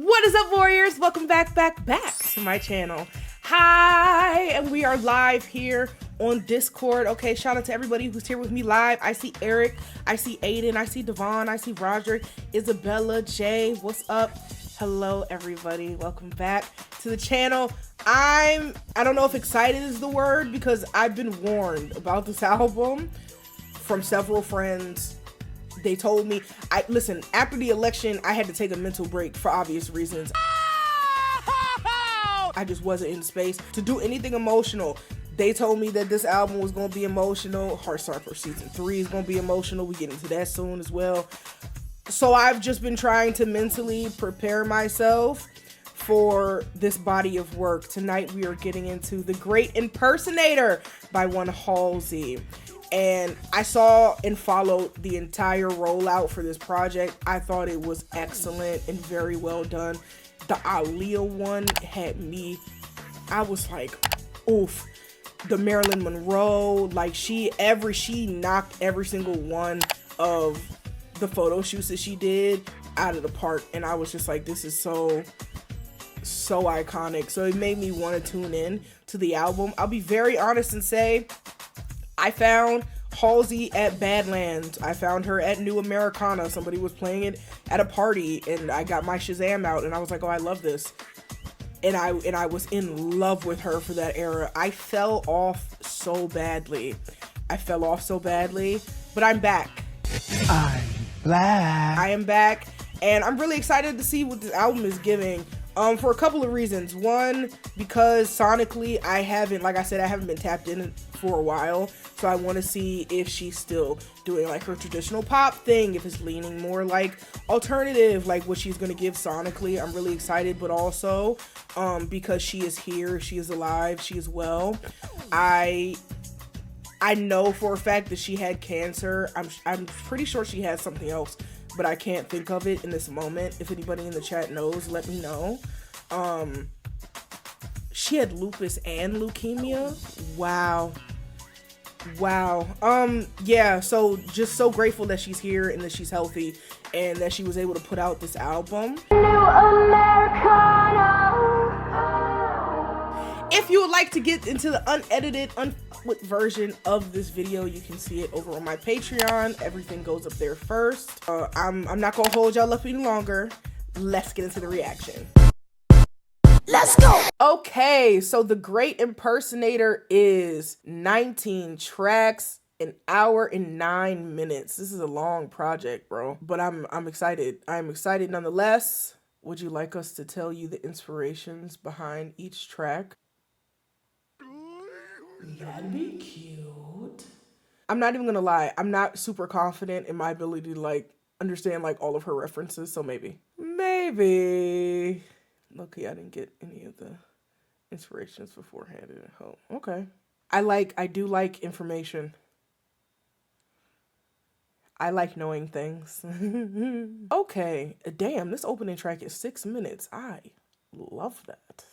What is up, warriors? Welcome back to my channel. Hi, and we are live here on Discord. Okay, shout out to everybody who's here with me live. I see Eric, I see Aiden, I see Devon, I see Roderick, Isabella, Jay. What's up? Hello, everybody. Welcome back to the channel. I don't know if excited is the word because I've been warned about this album from several friends. They told me, listen, after the election, I had to take a mental break for obvious reasons. I just wasn't in space to do anything emotional. They told me that this album was going to be emotional. Heartstopper Season 3 is going to be emotional. We get into that soon as well. So I've just been trying to mentally prepare myself for this body of work. Tonight we are getting into The Great Impersonator by one Halsey. And I saw and followed the entire rollout for this project. I thought it was excellent and very well done. The Aaliyah one had me, I was like, oof. The Marilyn Monroe, like she knocked every single one of the photo shoots that she did out of the park. And I was just like, this is so iconic. So it made me want to tune in to the album. I'll be very honest and say, I found Halsey at Badlands. I found her at New Americana. Somebody was playing it at a party and I got my Shazam out and I was like, oh, I love this. And I was in love with her for that era. I fell off so badly. But I'm back. I'm black. I am back and I'm really excited to see what this album is giving. For a couple of reasons. One, because sonically I haven't been tapped in for a while, so I want to see if she's still doing like her traditional pop thing, if it's leaning more like alternative, like what she's gonna give sonically. I'm really excited, but also because she is here, she is alive, she is well. I know for a fact that she had cancer. I'm pretty sure she had something else, but I can't think of it in this moment. If anybody in the chat knows, let me know. She had lupus and leukemia. Wow. Yeah, so just so grateful that she's here and that she's healthy and that she was able to put out this album. New Americana. If you would like to get into the unedited, uncut version of this video, you can see it over on my Patreon. Everything goes up there first. I'm not gonna hold y'all up any longer. Let's get into the reaction. Let's go. Okay, so The Great Impersonator is 19 tracks, an hour and 9 minutes. This is a long project, bro. But I'm excited. I'm excited nonetheless. Would you like us to tell you the inspirations behind each track? That'd be cute. I'm not even gonna lie. I'm not super confident in my ability to like understand like all of her references. So maybe. Lucky I didn't get any of the inspirations beforehand at home. Okay. I do like information. I like knowing things. Okay. Damn, this opening track is 6 minutes. I love that.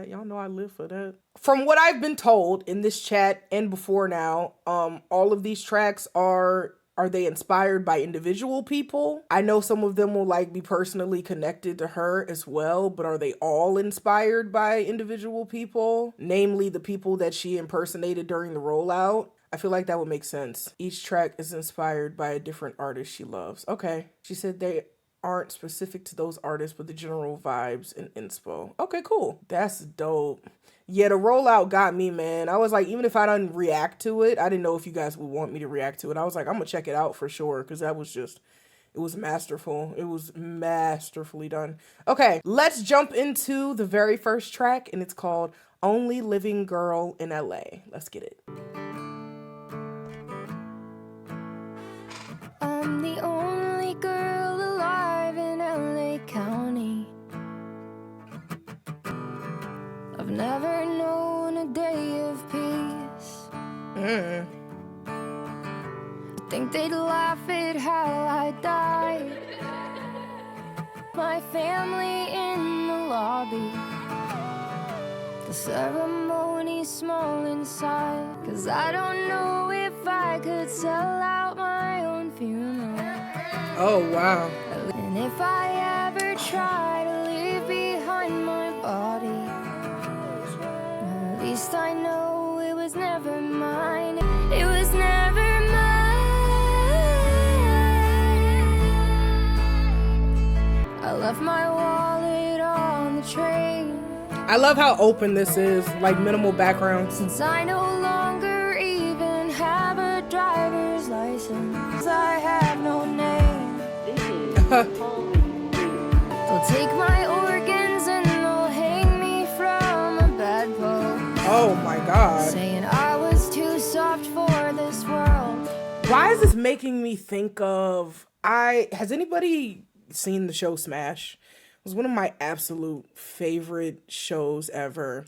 Y'all know I live for that. From what I've been told in this chat and before now, all of these tracks are they inspired by individual people? I know some of them will like be personally connected to her as well, but are they all inspired by individual people? Namely, the people that she impersonated during the rollout? I feel like that would make sense. Each track is inspired by a different artist she loves. Okay. She said they aren't specific to those artists, but the general vibes and inspo. Okay, cool. That's dope. Yeah, the rollout got me, man. I was like, even if I didn't react to it, I didn't know if you guys would want me to react to it. I was like, I'm gonna check it out for sure, because that was just, it was masterful. It was masterfully done. Okay, let's jump into the very first track, and it's called Only Living Girl in LA. Let's get it. I'm the only girl alive in LA County. I've never known a day of peace. I think they'd laugh at how I died. My family in the lobby. The ceremony's small inside, 'cause I don't know if I could sell out my own funeral. Oh, wow. And if I ever try to left my wallet on the train. I love how open this is, like minimal backgrounds. Since I no longer even have a driver's license, I have no name. They'll take my organs and they'll hang me from a bedpost. Oh my God. Saying I was too soft for this world. Why is this making me think of, has anybody seen the show Smash? It was one of my absolute favorite shows ever.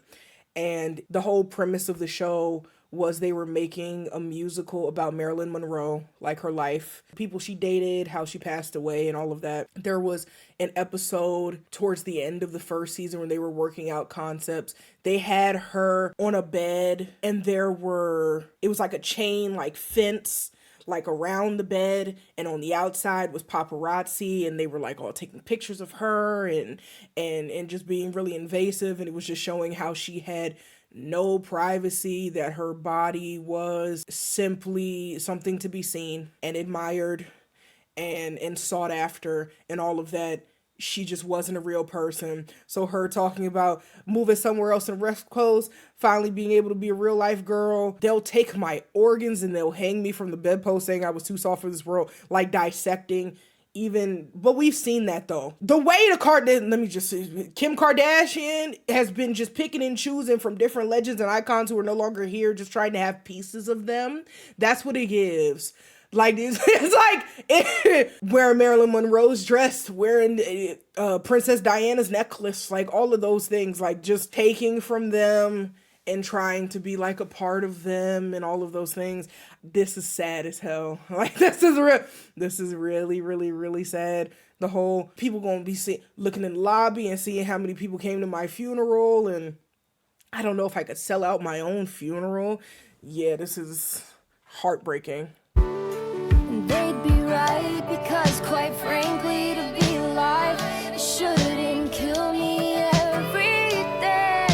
And the whole premise of the show was they were making a musical about Marilyn Monroe, like her life, people she dated, how she passed away, and all of that. There was an episode towards the end of the first season when they were working out concepts. They had her on a bed, and it was like a chain, like fence, like around the bed, and on the outside was paparazzi, and they were like all taking pictures of her and just being really invasive, and it was just showing how she had no privacy, that her body was simply something to be seen and admired and sought after and all of that. She just wasn't a real person. So her talking about moving somewhere else in rest clothes, finally being able to be a real life girl. They'll take my organs and they'll hang me from the bedpost saying I was too soft for this world, like dissecting even, but we've seen that though. The way Kim Kardashian has been just picking and choosing from different legends and icons who are no longer here, just trying to have pieces of them. That's what it gives. Like, it's like wearing Marilyn Monroe's dress, wearing Princess Diana's necklace, like all of those things, like just taking from them and trying to be like a part of them and all of those things. This is sad as hell. Like, this is really, really, really sad. The whole people gonna be looking in the lobby and seeing how many people came to my funeral, and I don't know if I could sell out my own funeral. Yeah, this is heartbreaking. They'd be right, because quite frankly, to be alive, it shouldn't kill me every day.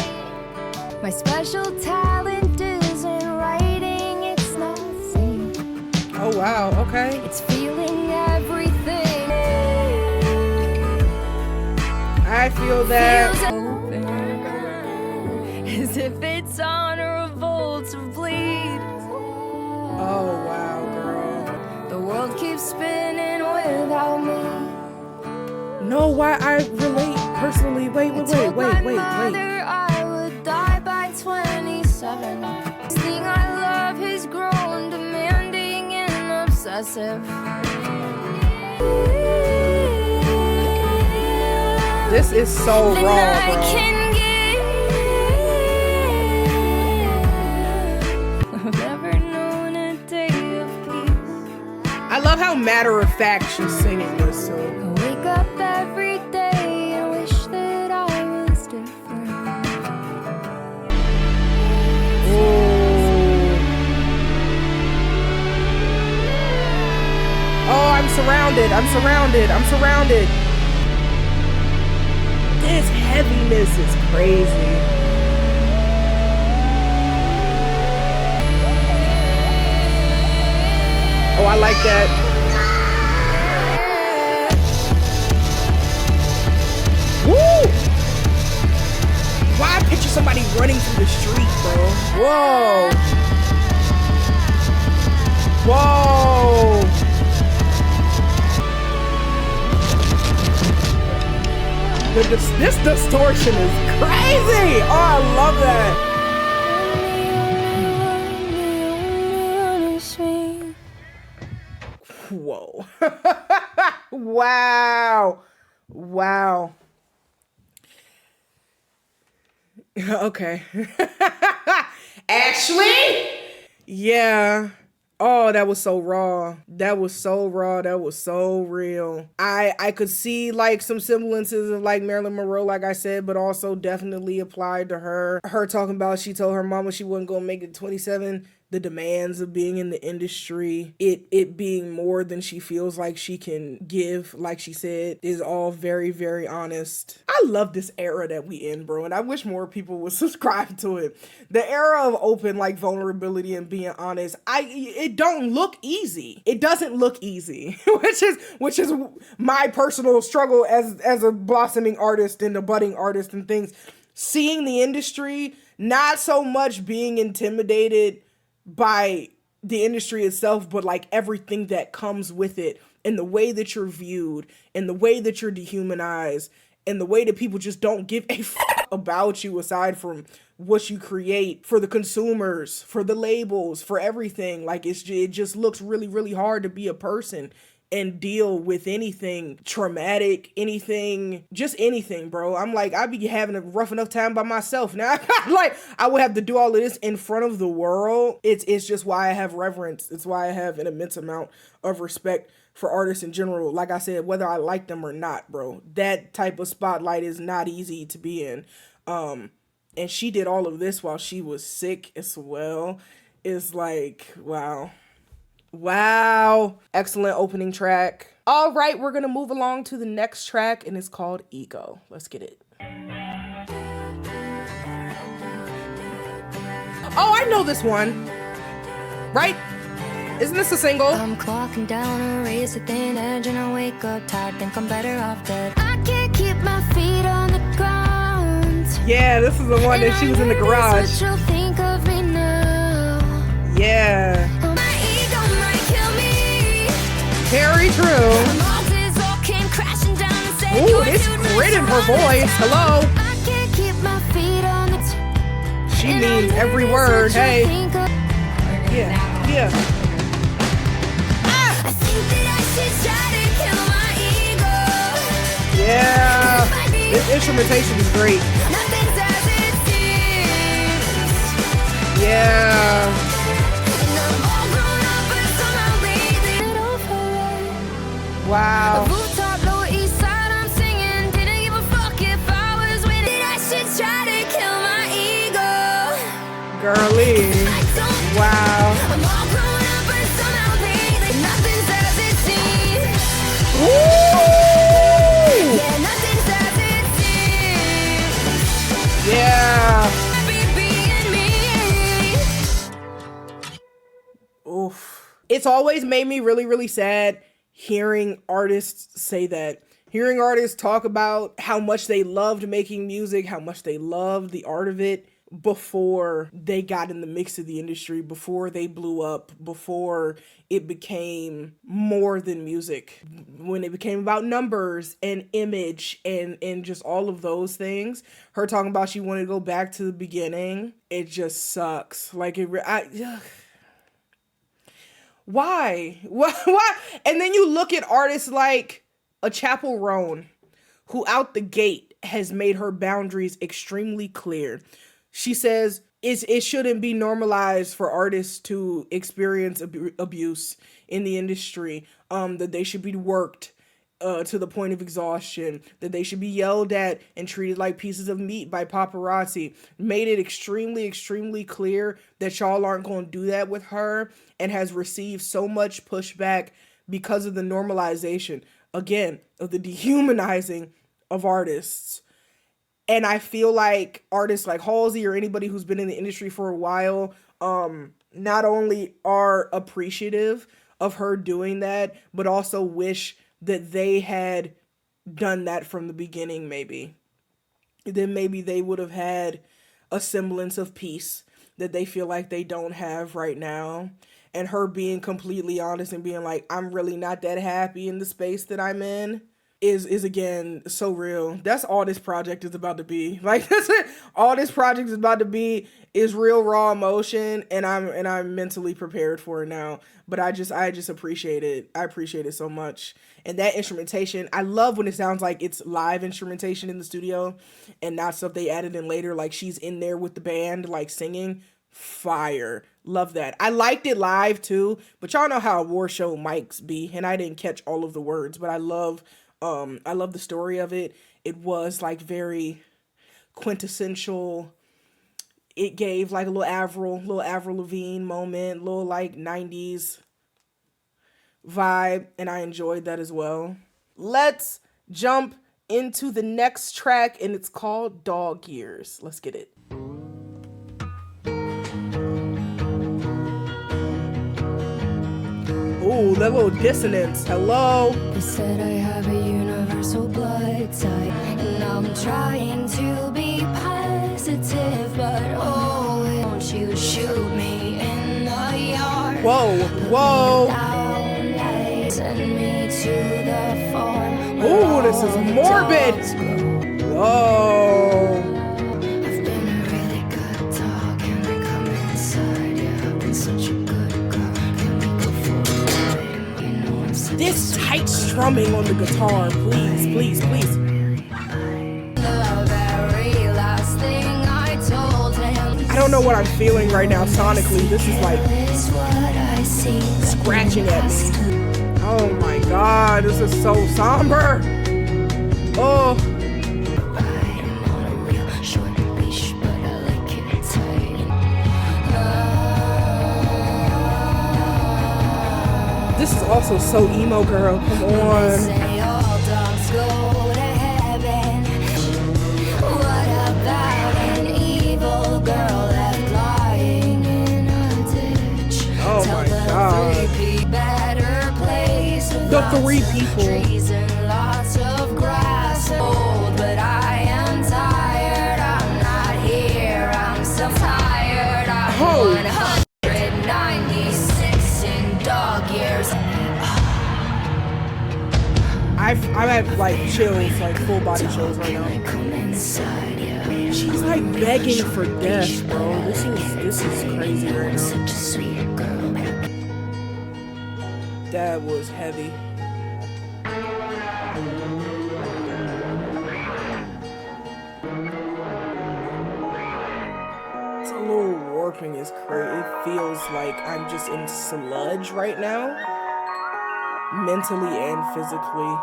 My special talent isn't writing, it's not singing. Oh wow, okay. It's feeling everything. I feel that. Feels open, as if it's on a revolt to bleed. Oh wow, girl. The world keeps spinning without me. No, why I relate personally. Wait. Mother, I would die by 27. This thing I love has grown demanding and obsessive. This is so Then raw, I bro. can give. I've never known a day of peace. I love how matter of fact she's singing this. So. I wake up every day and wish that I was different. Oh, I'm surrounded. This heaviness is crazy. Oh, I like that. Woo! Why I picture somebody running through the street, bro? Whoa! This distortion is crazy! Oh, I love that. Whoa. Wow. Okay. Ashley? Yeah. Oh, that was so raw. That was so real. I could see like some semblances of like Marilyn Monroe, like I said, but also definitely applied to her. Her talking about she told her mama she wasn't gonna make it 27 the demands of being in the industry, it being more than she feels like she can give, like she said, is all very, very honest. I love this era that we in, bro, and I wish more people would subscribe to it. The era of open, like, vulnerability and being honest, it don't look easy. It doesn't look easy, which is my personal struggle as a blossoming artist and a budding artist and things. Seeing the industry, not so much being intimidated by the industry itself, but like everything that comes with it, and the way that you're viewed, and the way that you're dehumanized, and the way that people just don't give a about you aside from what you create for the consumers, for the labels, for everything. Like it just looks really, really hard to be a person and deal with anything traumatic, just anything, bro. I'm like, I be having a rough enough time by myself now. Like, I would have to do all of this in front of the world. It's just why I have reverence. It's why I have an immense amount of respect for artists in general. Like I said, whether I like them or not, bro, that type of spotlight is not easy to be in. And she did all of this while she was sick as well. It's like, wow. Wow. Excellent opening track. All right, we're going to move along to the next track, and it's called Ego. Let's get it. Oh, I know this one. Right? Isn't this a single? I'm clocking down a race at thin edge, and I wake up tired, think I'm better off dead. I can't keep my feet on the ground. Yeah, this is the one that she was in the garage. What you'll think of me now. Yeah. My ego might kill me. Very true. Ooh, this grit in her voice. Hello. I can't keep my feet on the She means every word. Hey. Yeah. Yeah. I think that I should try to kill my ego. Yeah. This instrumentation is great. Nothing's as it seems. Yeah. And I'm all grown up, but somehow lately it over. Wow. Rooftop, Lower East Side, I'm singing. Didn't give a fuck if I was winning. I should try to kill my ego. Girly. I don't. Wow. I'm all grown up, but somehow lately nothing's as it seems. Woo! Yeah, nothing's as it seems. Yeah. Happy being me. Oof. It's always made me really, really sad hearing artists say that. Hearing artists talk about how much they loved making music, how much they loved the art of it before they got in the mix of the industry, before they blew up, before it became more than music, when it became about numbers and image and just all of those things. Her talking about she wanted to go back to the beginning, it just sucks. Like why? Why? And then you look at artists like a Chapel Roan, who out the gate has made her boundaries extremely clear. She says it shouldn't be normalized for artists to experience abuse in the industry, that they should be worked to the point of exhaustion, that they should be yelled at and treated like pieces of meat by paparazzi. Made it extremely, extremely clear that y'all aren't going to do that with her, and has received so much pushback because of the normalization, again, of the dehumanizing of artists. And I feel like artists like Halsey or anybody who's been in the industry for a while, not only are appreciative of her doing that, but also wish that they had done that from the beginning, maybe. Then maybe they would have had a semblance of peace that they feel like they don't have right now. And her being completely honest and being like, I'm really not that happy in the space that I'm in, is again so real. That's all this project is about to be. Like, that's it. All this project is about to be is real raw emotion, and I'm mentally prepared for it now. But I just appreciate it. I appreciate it so much. And that instrumentation, I love when it sounds like it's live instrumentation in the studio and not stuff they added in later, like she's in there with the band like singing. Fire. Love that. I liked it live too, but y'all know how award show mics be, and I didn't catch all of the words, but I love the story of it. It was like very quintessential it gave like a little Avril Lavigne moment, little like 90s vibe, and I enjoyed that as well. Let's jump into the next track, and it's called Dog Years. Let's get it. Ooh, that little dissonance. Hello. They said I have a universal blood type, and I'm trying to be positive, but oh, won't you shoot me in the yard? Whoa, whoa. Send me to the farm. Ooh, this is morbid. Whoa. I've been a really good dog. Can I come inside? Yeah, I've been such a good girl. Can we go for a ride? You know I'm such This tight strumming on the guitar, please, please, please. the very last thing I told him. I don't know what I'm feeling right now sonically. This is like Is what I see. scratching at me. Oh my god, this is so somber. Oh. I'm on a real short leash, but I like it tight. This is also so emo, girl. Come on. Say all dogs go to heaven. What about an evil girl left lying in a ditch? Oh Tell my the god. 3P better place with The lots three of people. trees and lots of grass and old, but I am tired. I'm not here. I'm so tired. I'm Oh. 196 in dog years. I'm at like chills, like full body chills right now. Come inside, yeah. She's like begging for death, bro. This is crazy right now. Such a sweet girl. That was heavy. It's a little warping is crazy. It feels like I'm just in sludge right now, mentally and physically.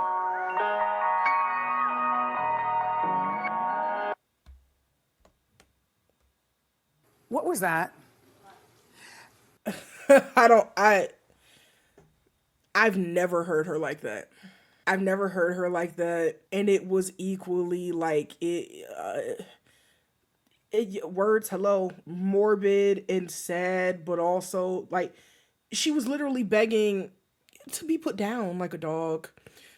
What was that? I've never heard her like that. I've never heard her like that, and it was equally like words, hello, morbid and sad, but also like she was literally begging to be put down like a dog.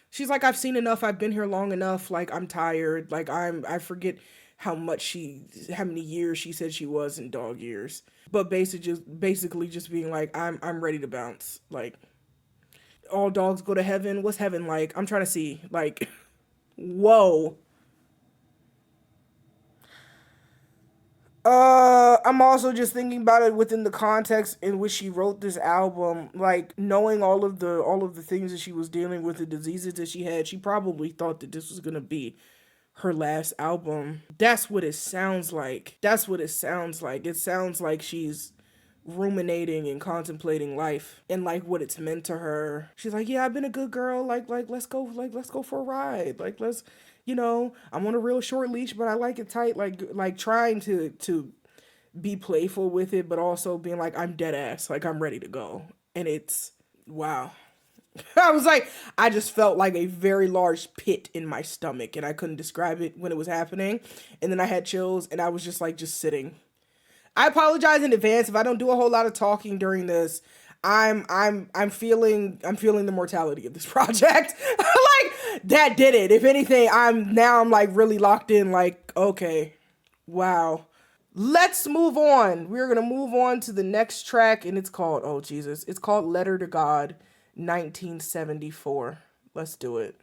She's like, I've seen enough, I've been here long enough, like I'm tired, like I forget how many years she said she was in dog years. But basically just being like, I'm ready to bounce. Like, all dogs go to heaven. What's heaven like? I'm trying to see. Like, whoa. I'm also just thinking about it within the context in which she wrote this album. Like, knowing all of the things that she was dealing with, the diseases that she had, she probably thought that this was gonna be her last album. That's what it sounds like. That's what it sounds like. It sounds like she's ruminating and contemplating life and like what it's meant to her. She's like, yeah, I've been a good girl. Like let's go for a ride. Like let's, I'm on a real short leash, but I like it tight. Like trying to be playful with it, but also being like, I'm dead ass. Like I'm ready to go. And it's wow. I was like, I just felt like a very large pit in my stomach, and I couldn't describe it when it was happening. And then I had chills, and I was just like, just sitting. I apologize in advance if I don't do a whole lot of talking during this. I'm feeling the mortality of this project. Like that did it. If anything, I'm like really locked in. Like, okay, wow. Let's move on. We're gonna move on to the next track, and it's called, oh Jesus, it's called Letter to God, 1974. Let's do it.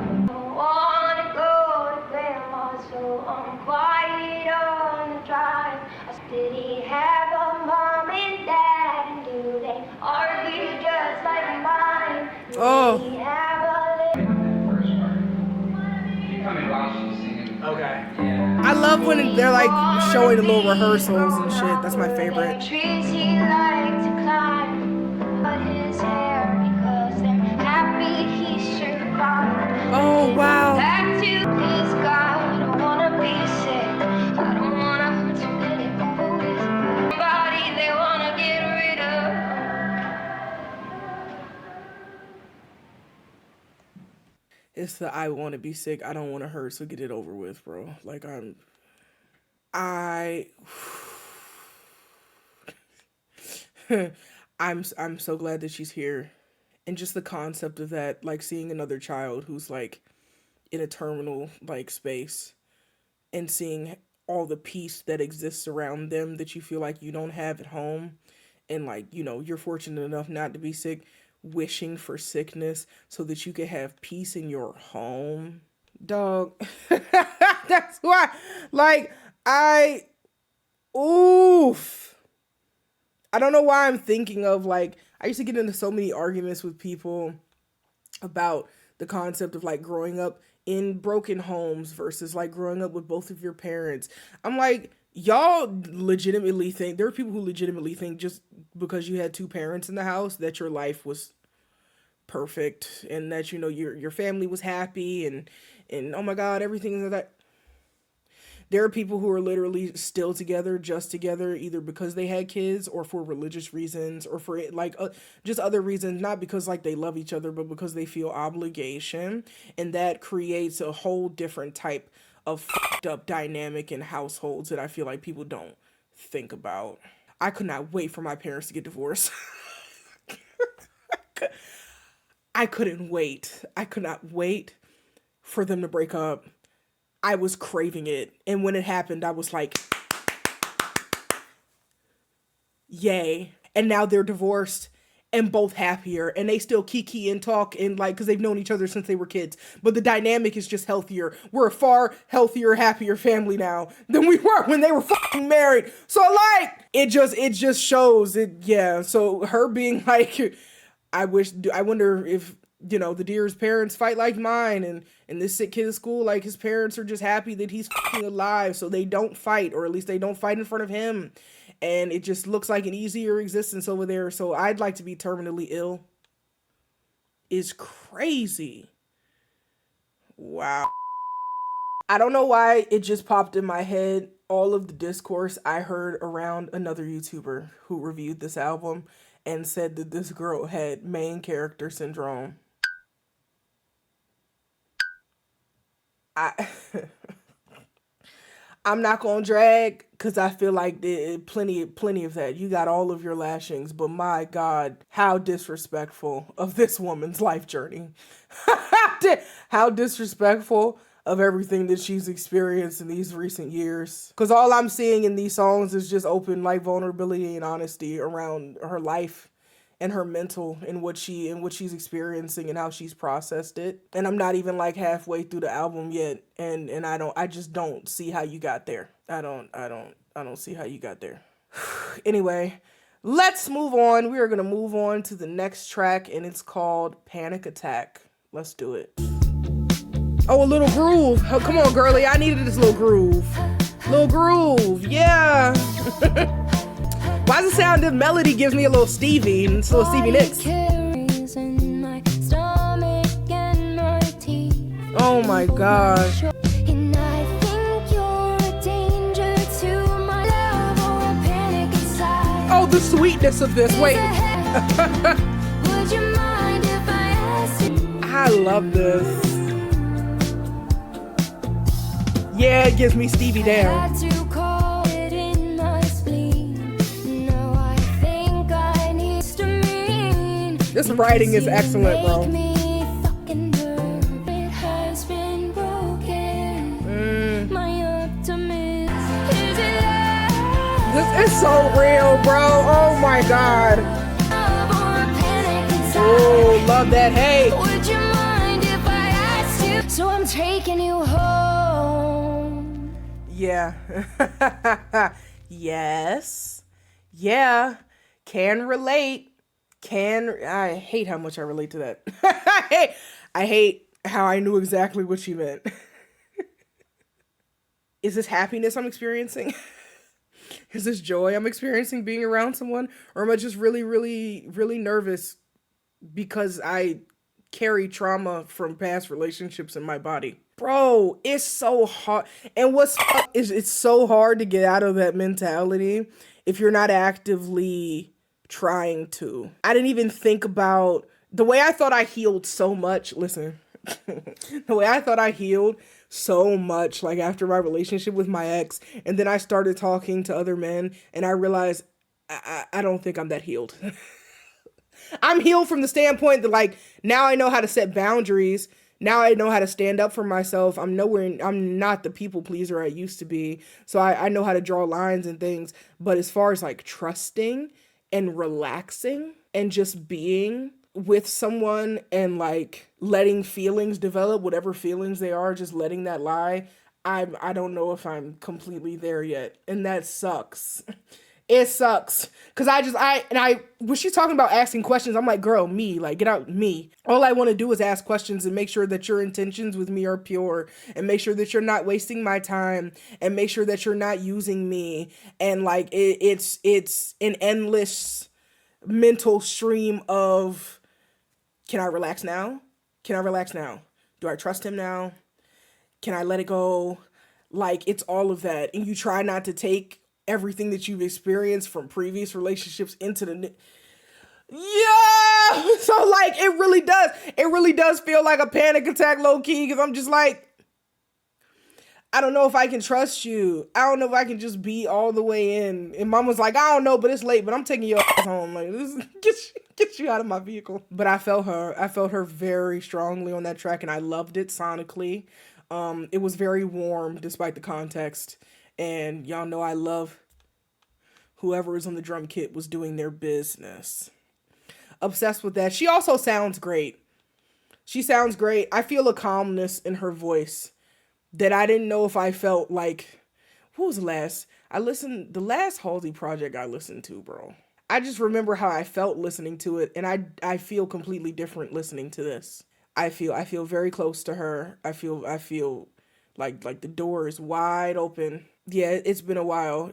Wanna go to grandma's, so I'm quiet on the drive. Did he have a mom and dad, and do they argue just like mine? Did Oh. he have a little... First part. You tell me while she's singing love when they're like showing the little rehearsals and shit. That's my favorite. Trees he liked to climb, but his hair because they're happy he survived. Oh, wow. Back to his God, I don't wanna be sick. I don't wanna hurt to get it over with. Body they wanna get rid of. It's the I want to be sick, I don't want to hurt, so get it over with, bro. Like I'm so glad that she's here. And just the concept of that, like seeing another child who's like in a terminal like space and seeing all the peace that exists around them that you feel like you don't have at home, and like, you know, you're fortunate enough not to be sick, wishing for sickness so that you can have peace in your home. Dog. That's why, like, oof. I don't know why I'm thinking of, like, I used to get into so many arguments with people about the concept of like growing up in broken homes versus like growing up with both of your parents. I'm like, y'all legitimately think, there are people who legitimately think just because you had two parents in the house that your life was perfect and that, you know, your family was happy and oh my God, everything that. There are people who are literally still together, just together, either because they had kids or for religious reasons or for like just other reasons, not because like they love each other, but because they feel obligation. And that creates a whole different type of fucked up dynamic in households that I feel like people don't think about. I could not wait for my parents to get divorced. I couldn't wait. I could not wait for them to break up. I was craving it. And when it happened, I was like, yay. And now they're divorced and both happier. And they still kiki and talk and like, because they've known each other since they were kids. But the dynamic is just healthier. We're a far healthier, happier family now than we were when they were fucking married. So like, it just shows it. Yeah. So her being like, I wonder if, you know, the deer's parents fight like mine, and this sick kid at school, like his parents are just happy that he's fucking alive, so they don't fight, or at least they don't fight in front of him, and it just looks like an easier existence over there. So I'd like to be terminally ill is crazy. Wow. I don't know why it just popped in my head, all of the discourse I heard around another YouTuber who reviewed this album and said that this girl had main character syndrome. I'm not gonna drag because I feel like plenty of that. You got all of your lashings, but my God, how disrespectful of this woman's life journey. How disrespectful of everything that she's experienced in these recent years. Because all I'm seeing in these songs is just open like vulnerability and honesty around her life and her mental and what she's experiencing and how she's processed it. And I'm not even like halfway through the album yet, and I just don't see how you got there. I don't see how you got there. Anyway, let's move on. We are gonna move on to the next track, and it's called Panic Attack. Let's do it. Oh, a little groove. Oh, come on, girly. I needed this little groove. Little groove, yeah. Why does it sound, the melody gives me a little Stevie, and it's a little Stevie Nicks. Oh my gosh. Oh, the sweetness of this. Wait. I love this. Yeah, it gives me Stevie down. This writing is excellent, bro. This is so real, bro. Oh my God. Oh, love that. Hey. Would you mind if I asked you? So I'm taking you home. Yeah. Yes. Yeah. Can relate. I hate how much I relate to that. I hate how I knew exactly what she meant. is this happiness I'm experiencing? Is this joy I'm experiencing being around someone? Or am I just really, really, really nervous because I carry trauma from past relationships in my body? Bro, it's so hard. And is it's so hard to get out of that mentality if you're not actively trying to. I didn't even think about the way I thought I healed so much. Listen, the way I thought I healed so much, like after my relationship with my ex, and then I started talking to other men, and I realized I don't think I'm that healed. I'm healed from the standpoint that, like, now I know how to set boundaries. Now I know how to stand up for myself. I'm not the people pleaser I used to be. So I know how to draw lines and things. But as far as like trusting and relaxing and just being with someone and like letting feelings develop, whatever feelings they are, just letting that lie, I don't know if I'm completely there yet. And that sucks. It sucks. Cause when she's talking about asking questions, I'm like, girl, me, like, get out, me. All I want to do is ask questions and make sure that your intentions with me are pure, and make sure that you're not wasting my time, and make sure that you're not using me. And like, it's an endless mental stream of, can I relax now? Can I relax now? Do I trust him now? Can I let it go? Like, it's all of that. And you try not to take everything that you've experienced from previous relationships into the yeah. So like it really does feel like a panic attack low key, because I'm just like, I don't know if I can trust you. I don't know if I can just be all the way in. And mom was like, I don't know, but it's late, but I'm taking your ass home. Like, get you out of my vehicle. But I felt her very strongly on that track, and I loved it sonically. It was very warm despite the context. And y'all know I love whoever is on the drum kit was doing their business. Obsessed with that. She also sounds great. She sounds great. I feel a calmness in her voice that I didn't know if I felt like, what was the last Halsey project I listened to, bro. I just remember how I felt listening to it, and I feel completely different listening to this. I feel very close to her. I feel like the door is wide open. Yeah, it's been a while.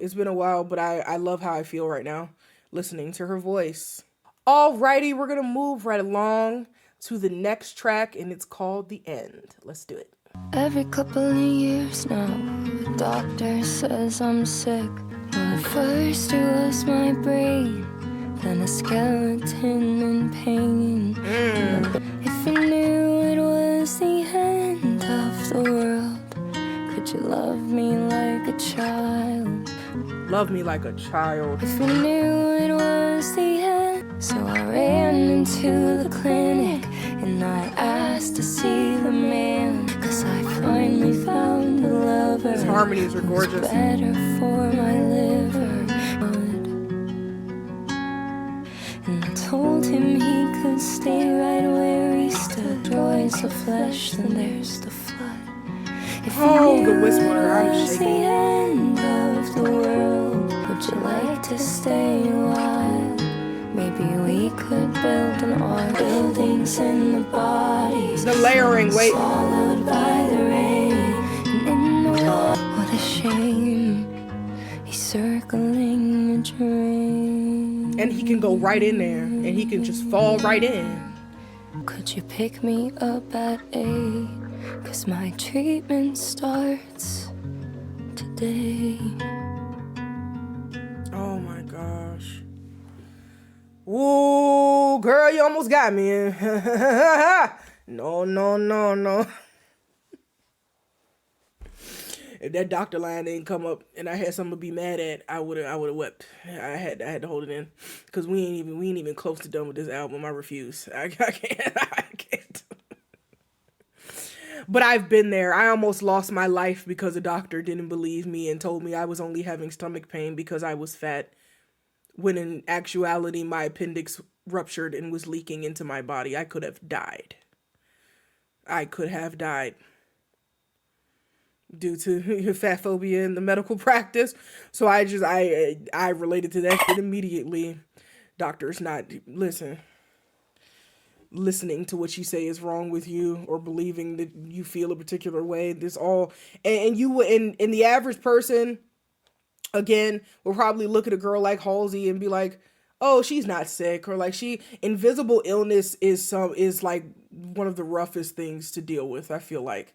But I love how I feel right now, listening to her voice. Alrighty, we're gonna move right along to the next track, and it's called The End. Let's do it. Every couple of years now, the doctor says I'm sick. Well, at first it was my brain, then a skeleton in pain. If you knew it was the end of the world, could you love me like a child? Love me like a child. If you knew it was the end. So I ran into the clinic and I asked to see the man, 'cause I finally found a lover. His harmonies are gorgeous. Better for my liver. And I told him he could stay right where he stood. Joys of flesh, then there's the flood. Oh, the whisper, I'm the shaking. end of the world, would you like to stay a while? Maybe we could build an art. Buildings in the bodies, The layering, wait. swallowed by the rain. And in the wall, what a shame, he's circling a drain. And he can go right in there, and he can just fall right in. Could you pick me up at 8? 'Cause my treatment starts today. Oh my gosh. Ooh, girl, you almost got me. No. If that doctor line didn't come up and I had something to be mad at, I would have wept. I had to hold it in, because we ain't even close to done with this album. I refuse. I can't. But I've been there. I almost lost my life because a doctor didn't believe me and told me I was only having stomach pain because I was fat, when in actuality my appendix ruptured and was leaking into my body. I could have died. Due to fat phobia in the medical practice. So I related to that shit immediately. Doctors not, listen. listening to what you say is wrong with you or believing that you feel a particular way. This all, and the average person, again, will probably look at a girl like Halsey and be like, oh, she's not sick, or like invisible illness is like one of the roughest things to deal with, I feel like,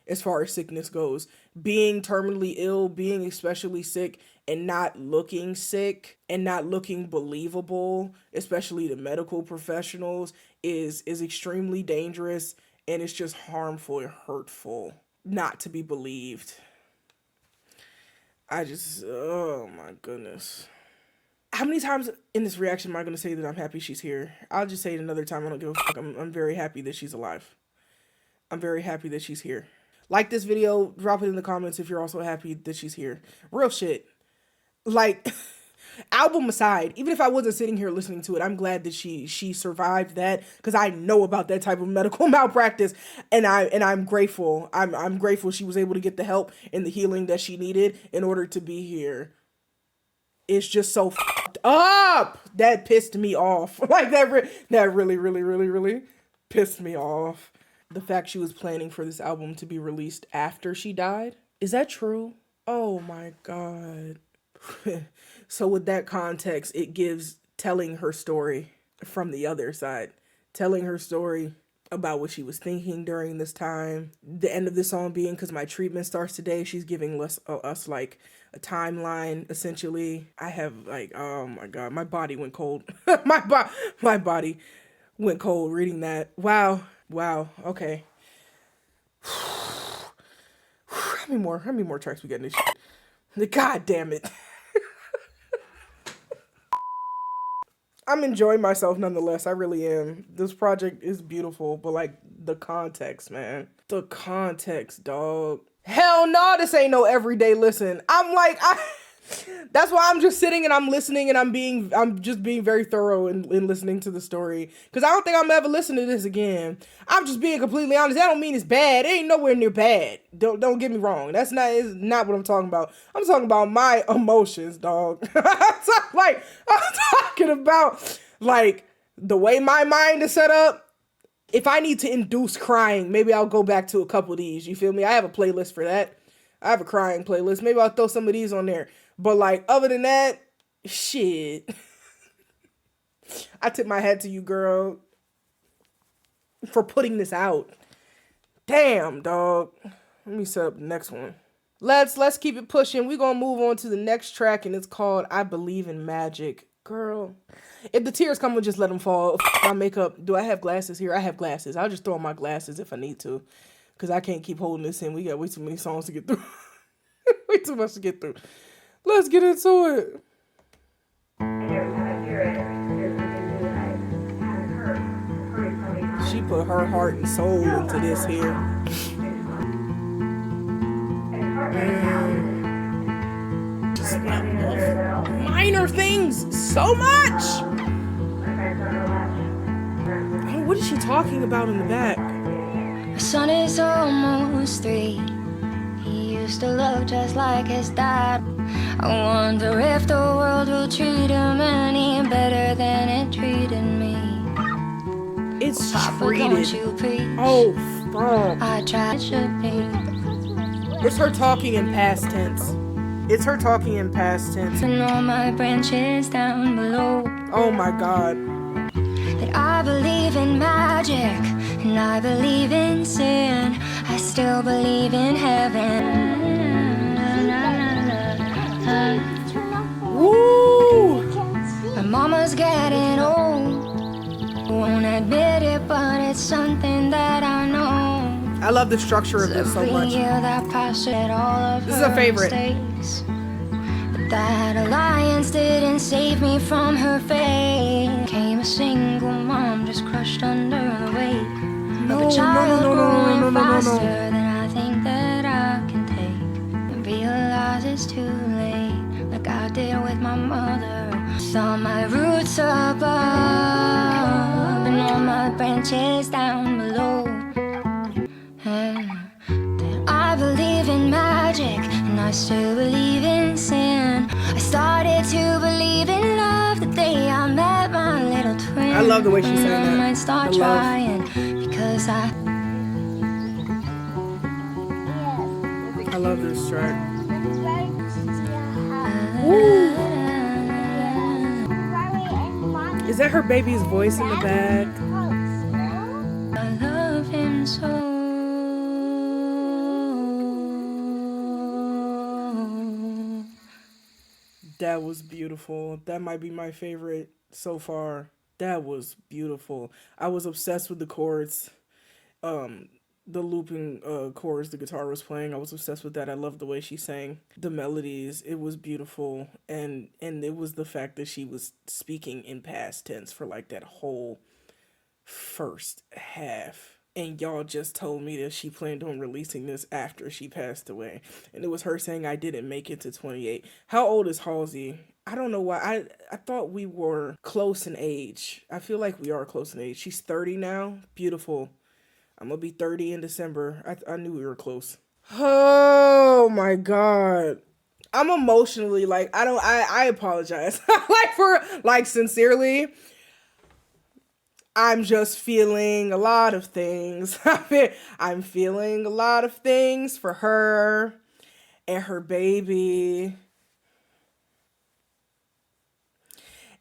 as far as sickness goes. Being terminally ill, being especially sick, and not looking sick and not looking believable, especially to medical professionals, is extremely dangerous, and it's just harmful and hurtful not to be believed. Oh my goodness. How many times in this reaction am I going to say that I'm happy she's here? I'll just say it another time. I don't give a fuck. I'm very happy that she's alive. I'm very happy that she's here. Like this video, drop it in the comments if you're also happy that she's here. Real shit. Like, album aside, even if I wasn't sitting here listening to it, I'm glad that she survived that, because I know about that type of medical malpractice, and I'm grateful. I'm grateful she was able to get the help and the healing that she needed in order to be here. It's just so fucked up. That pissed me off. Like that really pissed me off. The fact she was planning for this album to be released after she died. Is that true? Oh my God. So with that context, it gives telling her story from the other side. Telling her story about what she was thinking during this time. The end of the song being, because my treatment starts today, she's giving us like a timeline, essentially. I have like, oh my God, my body went cold. my body went cold reading that. Wow, okay. How many more tracks we got in this shit? God damn it. I'm enjoying myself nonetheless. I really am. This project is beautiful, but like the context, man. The context, dog. Hell no, this ain't no everyday listen. I'm like, that's why I'm just sitting and I'm listening, and I'm just being very thorough in listening to the story. Cause I don't think I'm ever listening to this again. I'm just being completely honest. That don't mean it's bad. It ain't nowhere near bad. Don't get me wrong. Is not what I'm talking about. I'm talking about my emotions, dog. I'm talking about like the way my mind is set up. If I need to induce crying, maybe I'll go back to a couple of these. You feel me? I have a playlist for that. I have a crying playlist. Maybe I'll throw some of these on there. But like, other than that, shit. I tip my hat to you, girl, for putting this out. Damn, dog. Let me set up the next one. Let's keep it pushing. We're gonna move on to the next track, and it's called I Believe in Magic. Girl, if the tears come, we'll just let them fall. My makeup. Do I have glasses here? I have glasses. I'll just throw on my glasses if I need to, because I can't keep holding this in. We got way too many songs to get through. Way too much to get through. Let's get into it. She put her heart and soul into this here. Just love minor things so much. Oh, what is she talking about in the back? My son is almost 3. He used to love just like his dad. I wonder if the world will treat him any better than it treated me. It's Papa, treated. don't you preach. Oh, fuck. I tried to be. It's her talking in past tense. It's her talking in past tense. And all my branches down below. Oh my God. That I believe in magic, and I believe in sin. I still believe in heaven. Woo! My mama's getting old. Won't admit it, but it's something that I know. I love the structure of this so much. This is a favorite. Mistakes. But that alliance didn't save me from her fate. Came a single mom just crushed under the weight of a child growing faster than I think that I can take. And realize it's too late, like I did with my mother. Saw my roots above and all my branches down below. That I believe in magic, and I still believe in sin. I started to believe in love the day I met my little twin. I love the way she sang that. I might start The love. trying because I love this track. Woo. Is that her baby's voice in the back? I love him so. That was beautiful. That might be my favorite so far. That was beautiful. I was obsessed with the chords. The looping chords the guitar was playing. I was obsessed with that. I loved the way she sang. The melodies, it was beautiful. And it was the fact that she was speaking in past tense for like that whole first half. And y'all just told me that she planned on releasing this after she passed away. And it was her saying, I didn't make it to 28. How old is Halsey? I don't know why. I thought we were close in age. I feel like we are close in age. She's 30 now. Beautiful. I'm going to be 30 in December. I knew we were close. Oh my God. I'm emotionally like, I apologize. Sincerely. I'm just feeling a lot of things. I'm feeling a lot of things for her and her baby.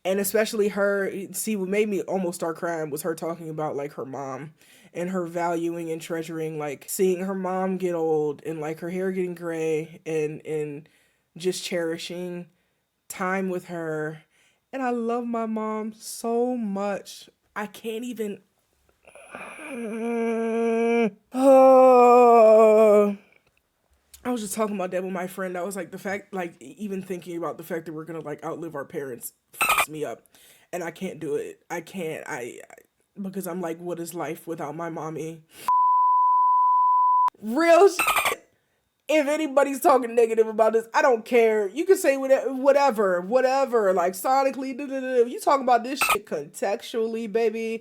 And especially her, see, what made me almost start crying was her talking about like her mom and her valuing and treasuring, like seeing her mom get old and like her hair getting gray and just cherishing time with her. And I love my mom so much. I can't even. Oh. I was just talking about that with my friend. I was like, the fact, like, even thinking about the fact that we're gonna like outlive our parents fucks me up, and I can't do it. I can't. Because I'm like, what is life without my mommy? Real shit. If anybody's talking negative about this, I don't care. You can say whatever, like sonically, you talking about this shit contextually, baby.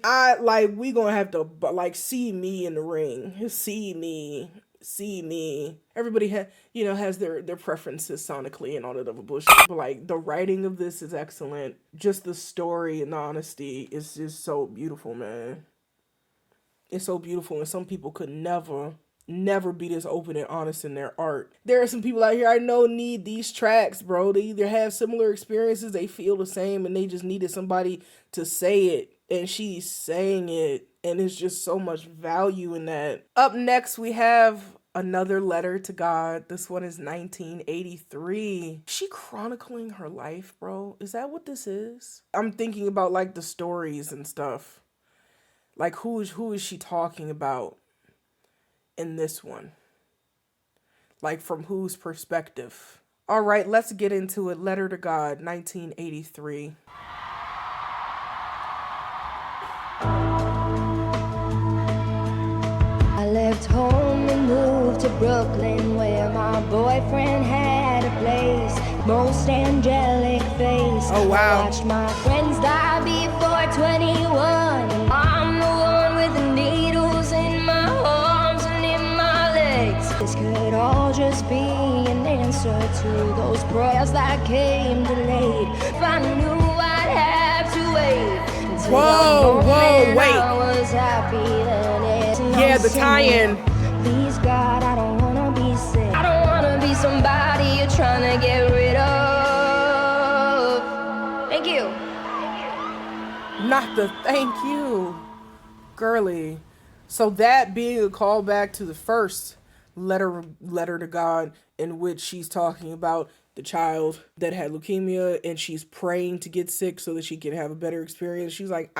We gonna have to, like, see me in the ring. See me. Everybody has their preferences sonically and all that other bullshit. But, like, the writing of this is excellent. Just the story and the honesty is just so beautiful, man. It's so beautiful, and some people could never be this open and honest in their art. There are some people out here I know need these tracks, bro. They either have similar experiences, they feel the same, and they just needed somebody to say it. And she's saying it, and it's just so much value in that. Up next, we have another letter to God. This one is 1983. Is she chronicling her life, bro? Is that what this is? I'm thinking about, like, the stories and stuff. Like, who is she talking about in this one? Like, from whose perspective? All right, let's get into it. Letter to God, 1983. I left home and moved to Brooklyn, where my boyfriend had a place. Most angelic face. Oh, wow. I watched my friends die before 21. And I'm the one with the needles in my arms and in my legs. This could all just be an answer to those prayers that came delayed. If I knew I'd have to wait until Whoa, wait. I was happy, then it's Yeah, the tie-in. Please God, I don't wanna be sick. I don't wanna be somebody you're trying to get rid of. Thank you. Not the thank you, girly. So that being a callback to the first letter to God, in which she's talking about the child that had leukemia and she's praying to get sick so that she can have a better experience. She's like,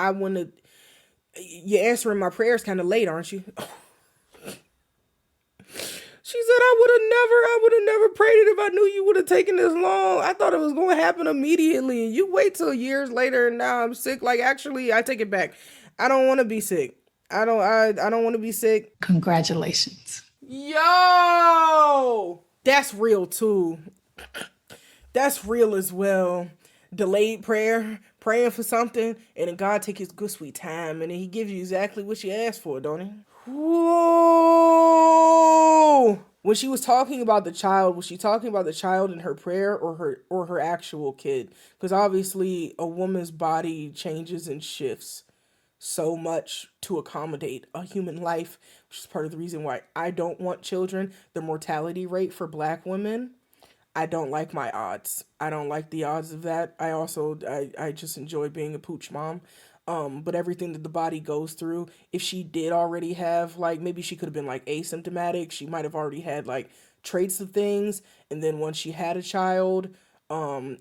you're answering my prayers kind of late, aren't you? She said, I would have never prayed it if I knew you would have taken this long. I thought it was going to happen immediately. You wait till years later and now I'm sick. Like, actually, I take it back. I don't want to be sick. I don't want to be sick. Congratulations. Yo! That's real too. That's real as well. Delayed prayer, praying for something, and then God take his good sweet time, and then he gives you exactly what you asked for, don't he? Whoa! When she was talking about the child, was she talking about the child in her prayer or her actual kid? Because obviously a woman's body changes and shifts so much to accommodate a human life, which is part of the reason why I don't want children. The mortality rate for Black women, I don't like my odds. I don't like the odds of that. I just enjoy being a pooch mom. But everything that the body goes through, if she did already have, like, maybe she could have been, like, asymptomatic. She might have already had, like, traits of things. And then once she had a child,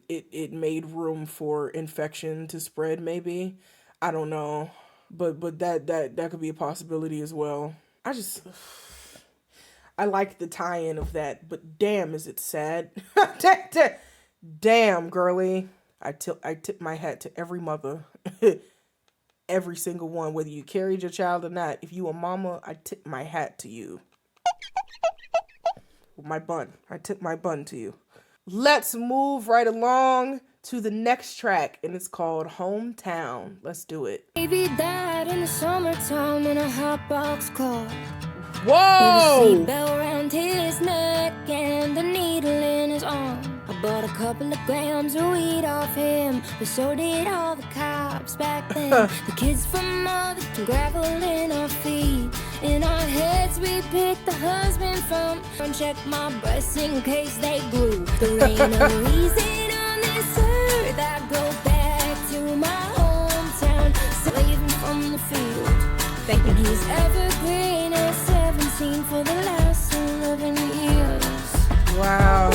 it made room for infection to spread, maybe. I don't know. But that could be a possibility as well. I like the tie-in of that, but damn, is it sad. Damn, girly. I tip my hat to every mother. Every single one, whether you carried your child or not. If you a mama, I tip my hat to you. My bun. I tip my bun to you. Let's move right along to the next track, and it's called Hometown. Let's do it. Baby died in the summertime in a hot box car. Whoa! With a seatbelt around his neck and a needle in his arm. I bought a couple of grams of weed off him, but so did all the cops back then. The kids from all the gravel in our feet. In our heads we picked the husband from. Check my breasts in case they grew. There ain't no reason on this earth I go back to my hometown, slaving from the field. Thinking he's evergreen at 17 for the last 11 years. Wow.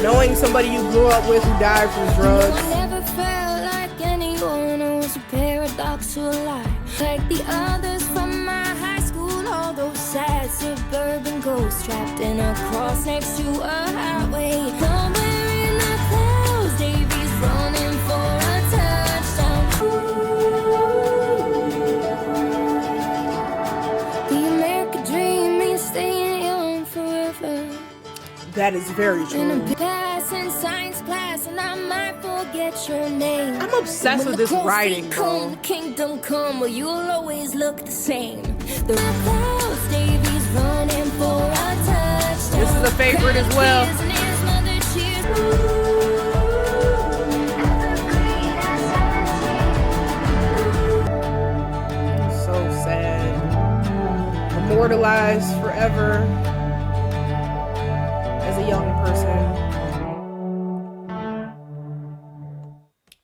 Knowing somebody you grew up with who died from drugs. I never felt like anyone. I was a paradox to a lie. Like the others from my high school. All those sad suburban ghosts trapped in a cross next to a highway. Somewhere in the clouds, Davy's running for a touchdown. The American dream means staying young forever. That is very true. In a class in science class, and I might forget your name. I'm obsessed with this writing, bro. The kingdom come, well, you'll always look the same. The clouds, Davy's running for a touchdown. This is a favorite as well. So sad. Immortalized forever as a young person.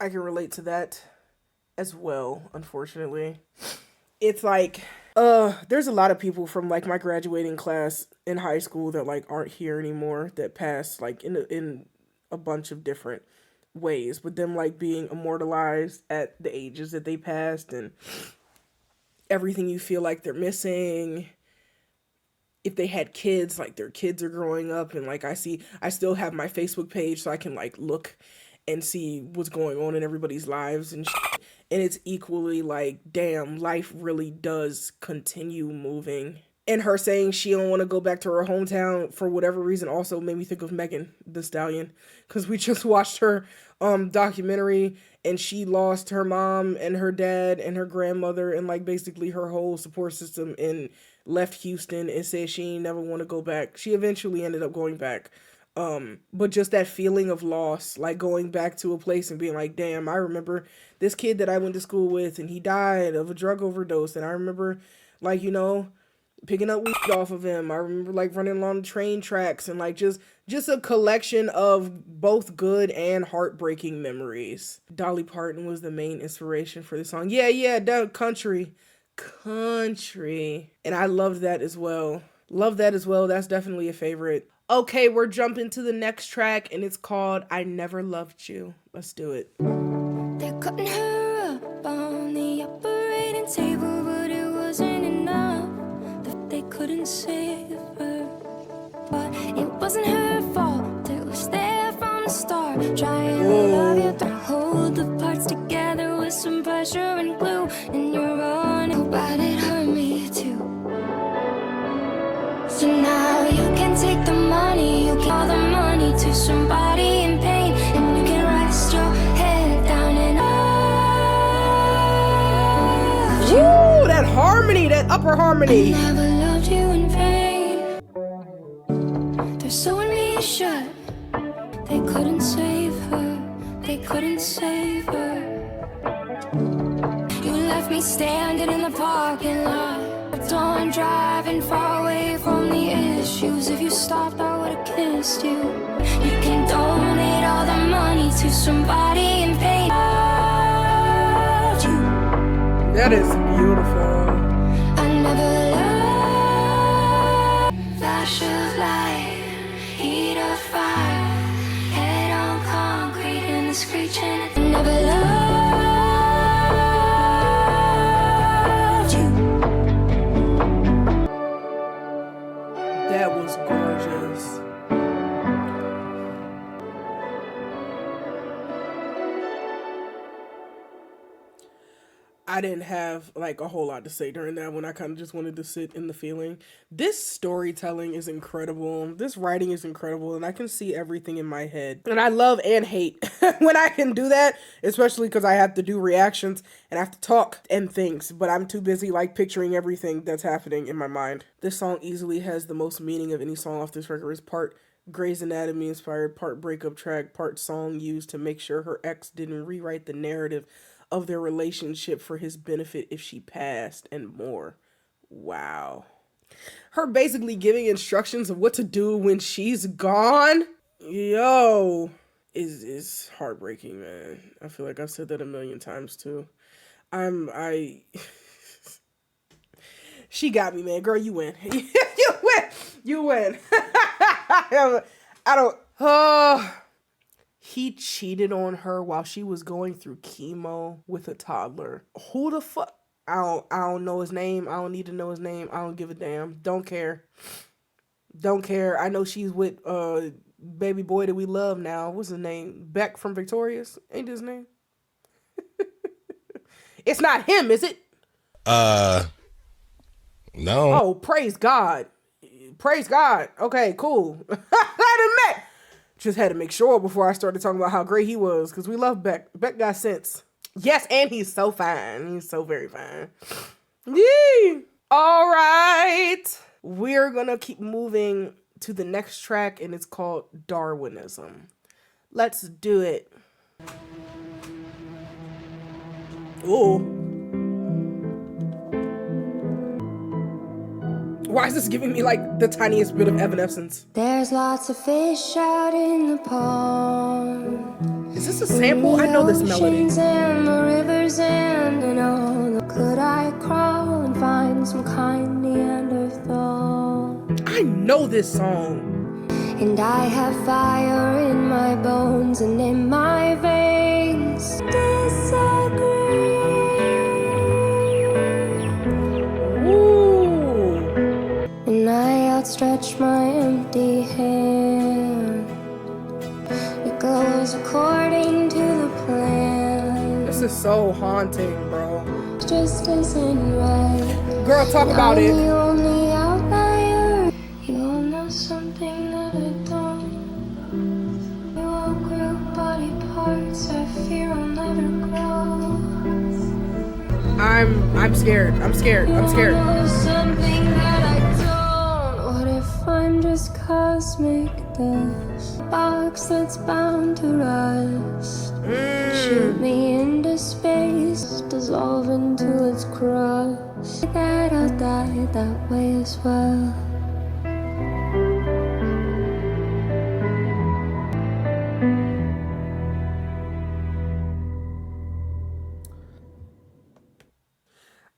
I can relate to that as well, unfortunately. It's like, there's a lot of people from like my graduating class in high school that like aren't here anymore, that passed like in a bunch of different ways, with them like being immortalized at the ages that they passed, and everything you feel like they're missing. If they had kids, like their kids are growing up, and like I still have my Facebook page so I can like look and see what's going on in everybody's lives and shit. And it's equally like, damn, life really does continue moving. And her saying she don't want to go back to her hometown for whatever reason also made me think of Megan Thee Stallion, because we just watched her documentary, and she lost her mom and her dad and her grandmother and like basically her whole support system, and left Houston and said she ain't never want to go back. She eventually ended up going back. But just that feeling of loss, like going back to a place and being like, damn, I remember this kid that I went to school with and he died of a drug overdose. And I remember, like, you know, picking up weed off of him. I remember like running along the train tracks, and like just a collection of both good and heartbreaking memories. Dolly Parton was the main inspiration for the song. Yeah, country. And I loved that as well. That's definitely a favorite. Okay, we're jumping to the next track, and it's called I Never Loved You. Let's do it. They're cutting her up on the operating table, but it wasn't enough that they couldn't save her. But it wasn't her fault, it was there from the start. Trying to love you, to hold the parts together with some pressure and glue. And you're running, but it hurt me too. So now you can take the money, you give all the money to somebody in pain, and you can rest your head down and Ooh, that harmony, that upper harmony. I never loved you. me shut. They couldn't save her, they couldn't save her. You left me standing in the parking lot. Don't driving far away from the issues. If you stopped, I would've kissed you. You can donate all the money to somebody and pay you. That is beautiful. I never loved. Flash of light, heat of fire, head on concrete and the screeching. I never loved you. That was gorgeous. I didn't have like a whole lot to say during that one. I kind of just wanted to sit in the feeling. This storytelling is incredible. This writing is incredible, and I can see everything in my head. And I love and hate when I can do that, especially because I have to do reactions and I have to talk and things, but I'm too busy like picturing everything that's happening in my mind. This song easily has the most meaning of any song off this record. It's part Grey's Anatomy inspired, part breakup track, part song used to make sure her ex didn't rewrite the narrative of their relationship for his benefit if she passed, and more. Wow. Her basically giving instructions of what to do when she's gone. Yo. Is heartbreaking, man. I feel like I've said that a million times too. She got me, man. Girl, you win. You win. I don't. He cheated on her while she was going through chemo with a toddler. Who the fuck? I don't know his name. I don't need to know his name. I don't give a damn. Don't care. Don't care. I know she's with baby boy that we love now. What's his name? Beck from Victorious. Ain't his name? It's not him, is it? No. Oh, praise God. Praise God. Okay, cool. Just had to make sure before I started talking about how great he was, because we love Beck. Beck got sense. Yes, and he's so fine. He's so very fine. Yee! All right. We're going to keep moving to the next track, and it's called Darwinism. Let's do it. Ooh. Why is this giving me like the tiniest bit of Evanescence? There's lots of fish out in the pond. Is this a sample? I know this melody. And the rivers and all. Could I crawl and find some kind Neanderthal? I know this song. And I have fire in my bones and in my veins. Disagree. And I outstretch my empty hand. It goes according to the plan. This is so haunting, bro. Just isn't right. Girl, talk about it. I'm the only outlier. You all know something that I don't. We all grew body parts. I fear I'll never grow. I'm scared. I'm scared. I'm scared. You know something that I don't. What if I'm just cosmic dust? Box that's bound to rust. Shoot me into space, dissolve into its crust. That I'll die that way as well.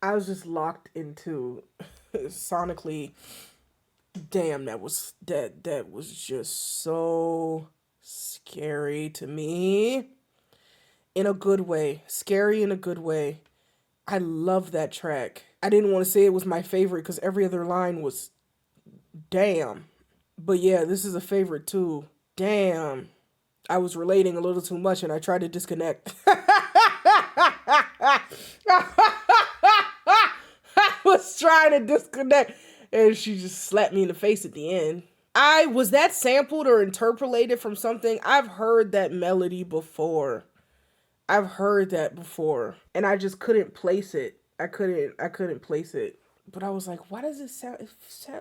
I was just locked into sonically. Damn, that was just so scary to me. In a good way. Scary in a good way. I love that track. I didn't want to say it was my favorite because every other line was damn. But yeah, this is a favorite too. Damn. I was relating a little too much and I tried to disconnect. I was trying to disconnect and she just slapped me in the face at the end. Was that sampled or interpolated from something? I've heard that melody before. I've heard that before and I just couldn't place it. I couldn't place it. But I was like, why does it sound,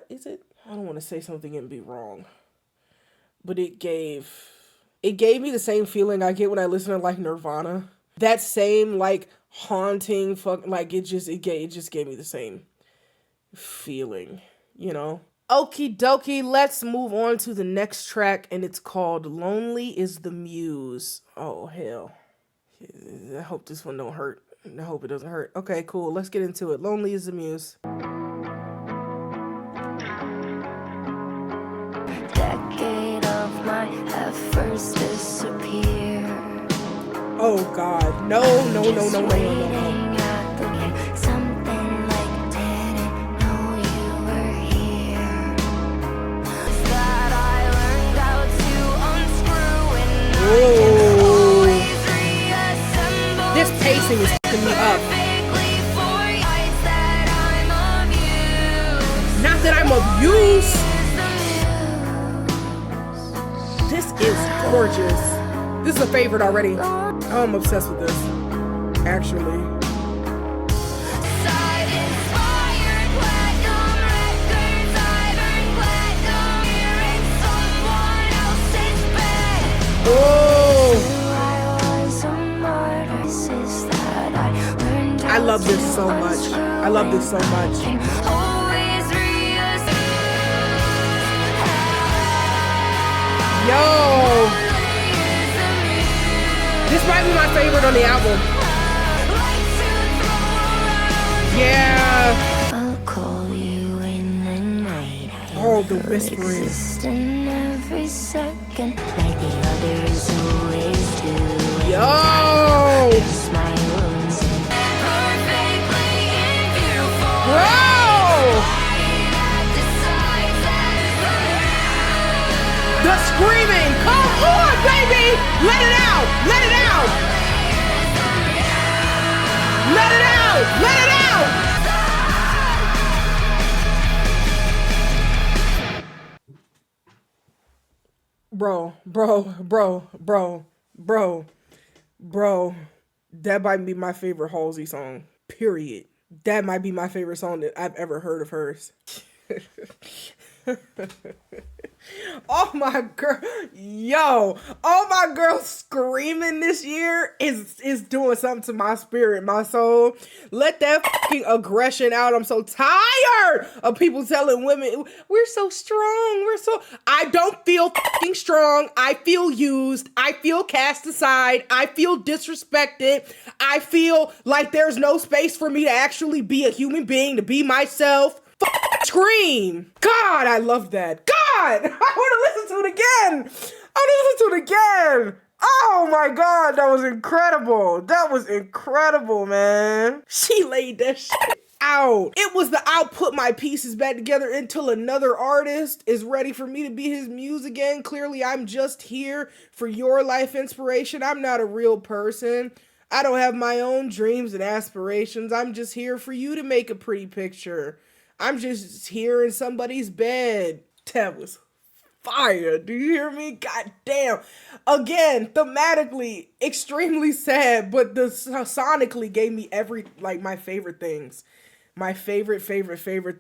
is it? I don't want to say something and be wrong. but it gave me the same feeling I get when I listen to like Nirvana. That same like haunting like it just gave me the same feeling, you know. Okie dokie, let's move on to the next track, and it's called Lonely is the Muse. Oh hell. I hope this one don't hurt. I hope it doesn't hurt. Okay, cool. Let's get into it. Lonely is the Muse. Decade of my efforts disappear. Oh God. No. Something like didn't know you were here. That I learned how to unscrew and I can always reassemble. This pacing is fucking me up. Not that I'm abused. This is gorgeous. This is a favorite already. I'm obsessed with this, actually. Oh! I love this so much. I love this so much. Yo! This might be my favorite on the album. Yeah. I'll call you in the night. Oh, the whispering. Every second, like the others always do. Yo! Bro! The screaming! Come on, baby! Let it out! Let it out! Let it out! Let it out! Bro. That might be my favorite Halsey song. Period. That might be my favorite song that I've ever heard of hers. Oh my girl, yo, all my girls screaming this year is doing something to my spirit, my soul. Let that fucking aggression out. I'm so tired of people telling women we're so strong. I don't feel fucking strong. I feel used. I feel cast aside. I feel disrespected. I feel like there's no space for me to actually be a human being, to be myself. Scream. God, I love that. God, I want to listen to it again. Oh my God, that was incredible, man. She laid that shit out. It was the I'll put my pieces back together until another artist is ready for me to be his muse again. Clearly, I'm just here for your life inspiration. I'm not a real person. I don't have my own dreams and aspirations. I'm just here for you to make a pretty picture. I'm just here in somebody's bed. That was fire. Do you hear me? God damn. Again, thematically, extremely sad, but the sonically gave me my favorite things. My favorite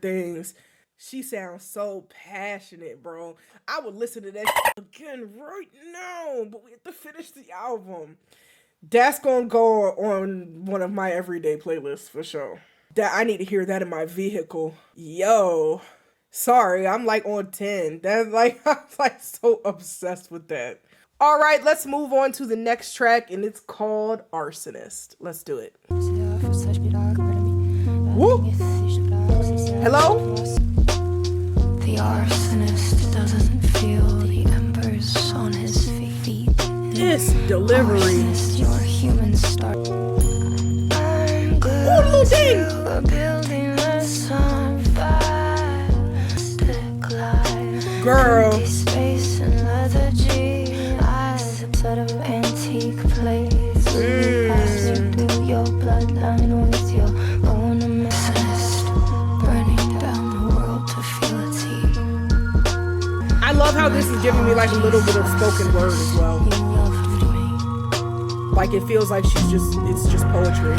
things. She sounds so passionate, bro. I would listen to that again right now, but we have to finish the album. That's gonna go on one of my everyday playlists for sure. That I need to hear that in my vehicle. Yo, sorry, I'm like on 10. That's like, I'm like so obsessed with that. All right, let's move on to the next track, and it's called Arsonist. Let's do it. Woo! Hello? The arsonist doesn't feel the embers on his feet. This delivery. Arsonist, your human star. Ooh, little ding! Girl. Space and leather jeans, set of antique plates. Passing through your bloodline with your own arsonist, burning down the world to feel its heat. I love how this is giving me like a little bit of spoken word as well. You loved me. Like it feels like it's just poetry.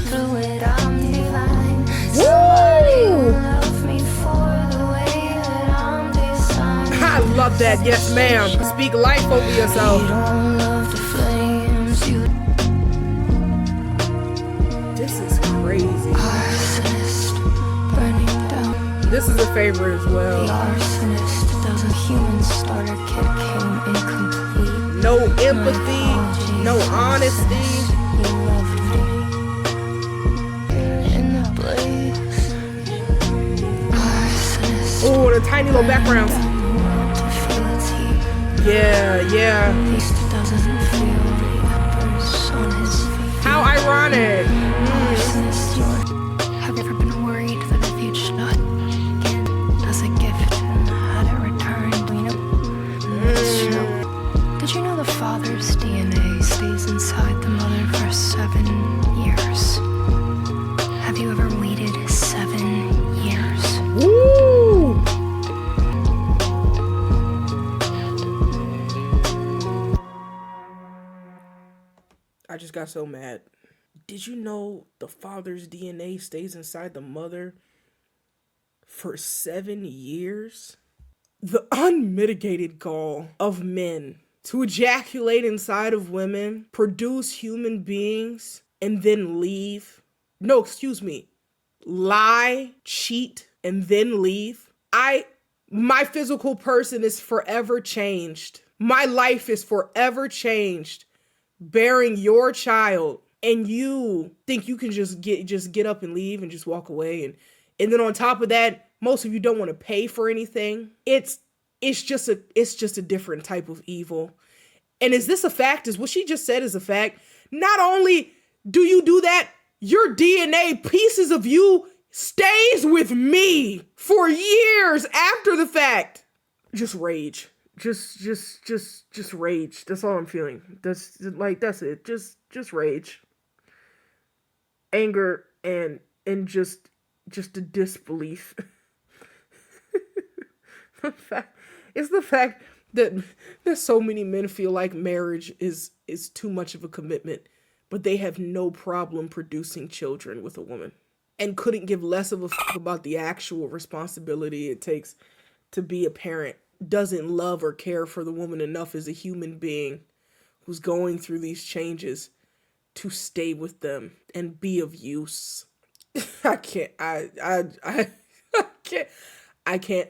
Fluid, I'm divine. Woo! Love me for the way that I'm designed. I Love that. Yes, ma'am. Speak life over yourself. You don't love the flames, you This is crazy. arsonist, burning down. This is a favorite as The well. arsonist does a human starter kit came incomplete. No empathy, no honesty. You loved me in the blaze. Arsonist. Oh, the tiny little backgrounds. To feel its heat. Yeah. At least it doesn't feel the embers on his feet. How ironic. Arsonist, have you ever been worried that if you'd shot as a gift and had it returned, it's true. Did you know the father's DNA stays inside the mother for 7 years? Have you ever waited 7 years? Woo! I just got so mad. Did you know the father's DNA stays inside the mother for 7 years? The unmitigated gall of men to ejaculate inside of women, produce human beings, and then leave. No, excuse me. Lie, cheat, and then leave. My physical person is forever changed. My life is forever changed. Bearing your child, and you think you can just get up and leave and just walk away, and then on top of that, most of you don't want to pay for anything. It's just a different type of evil. And is this a fact? Is what she just said is a fact? Not only do you do that, your DNA, pieces of you, stays with me for years after the fact. Just rage. Just rage. That's all I'm feeling. That's it. Just rage. Anger and just a disbelief. It's the fact that so many men feel like marriage is too much of a commitment, but they have no problem producing children with a woman and couldn't give less of a fuck about the actual responsibility it takes to be a parent. Doesn't love or care for the woman enough as a human being who's going through these changes to stay with them and be of use. I can't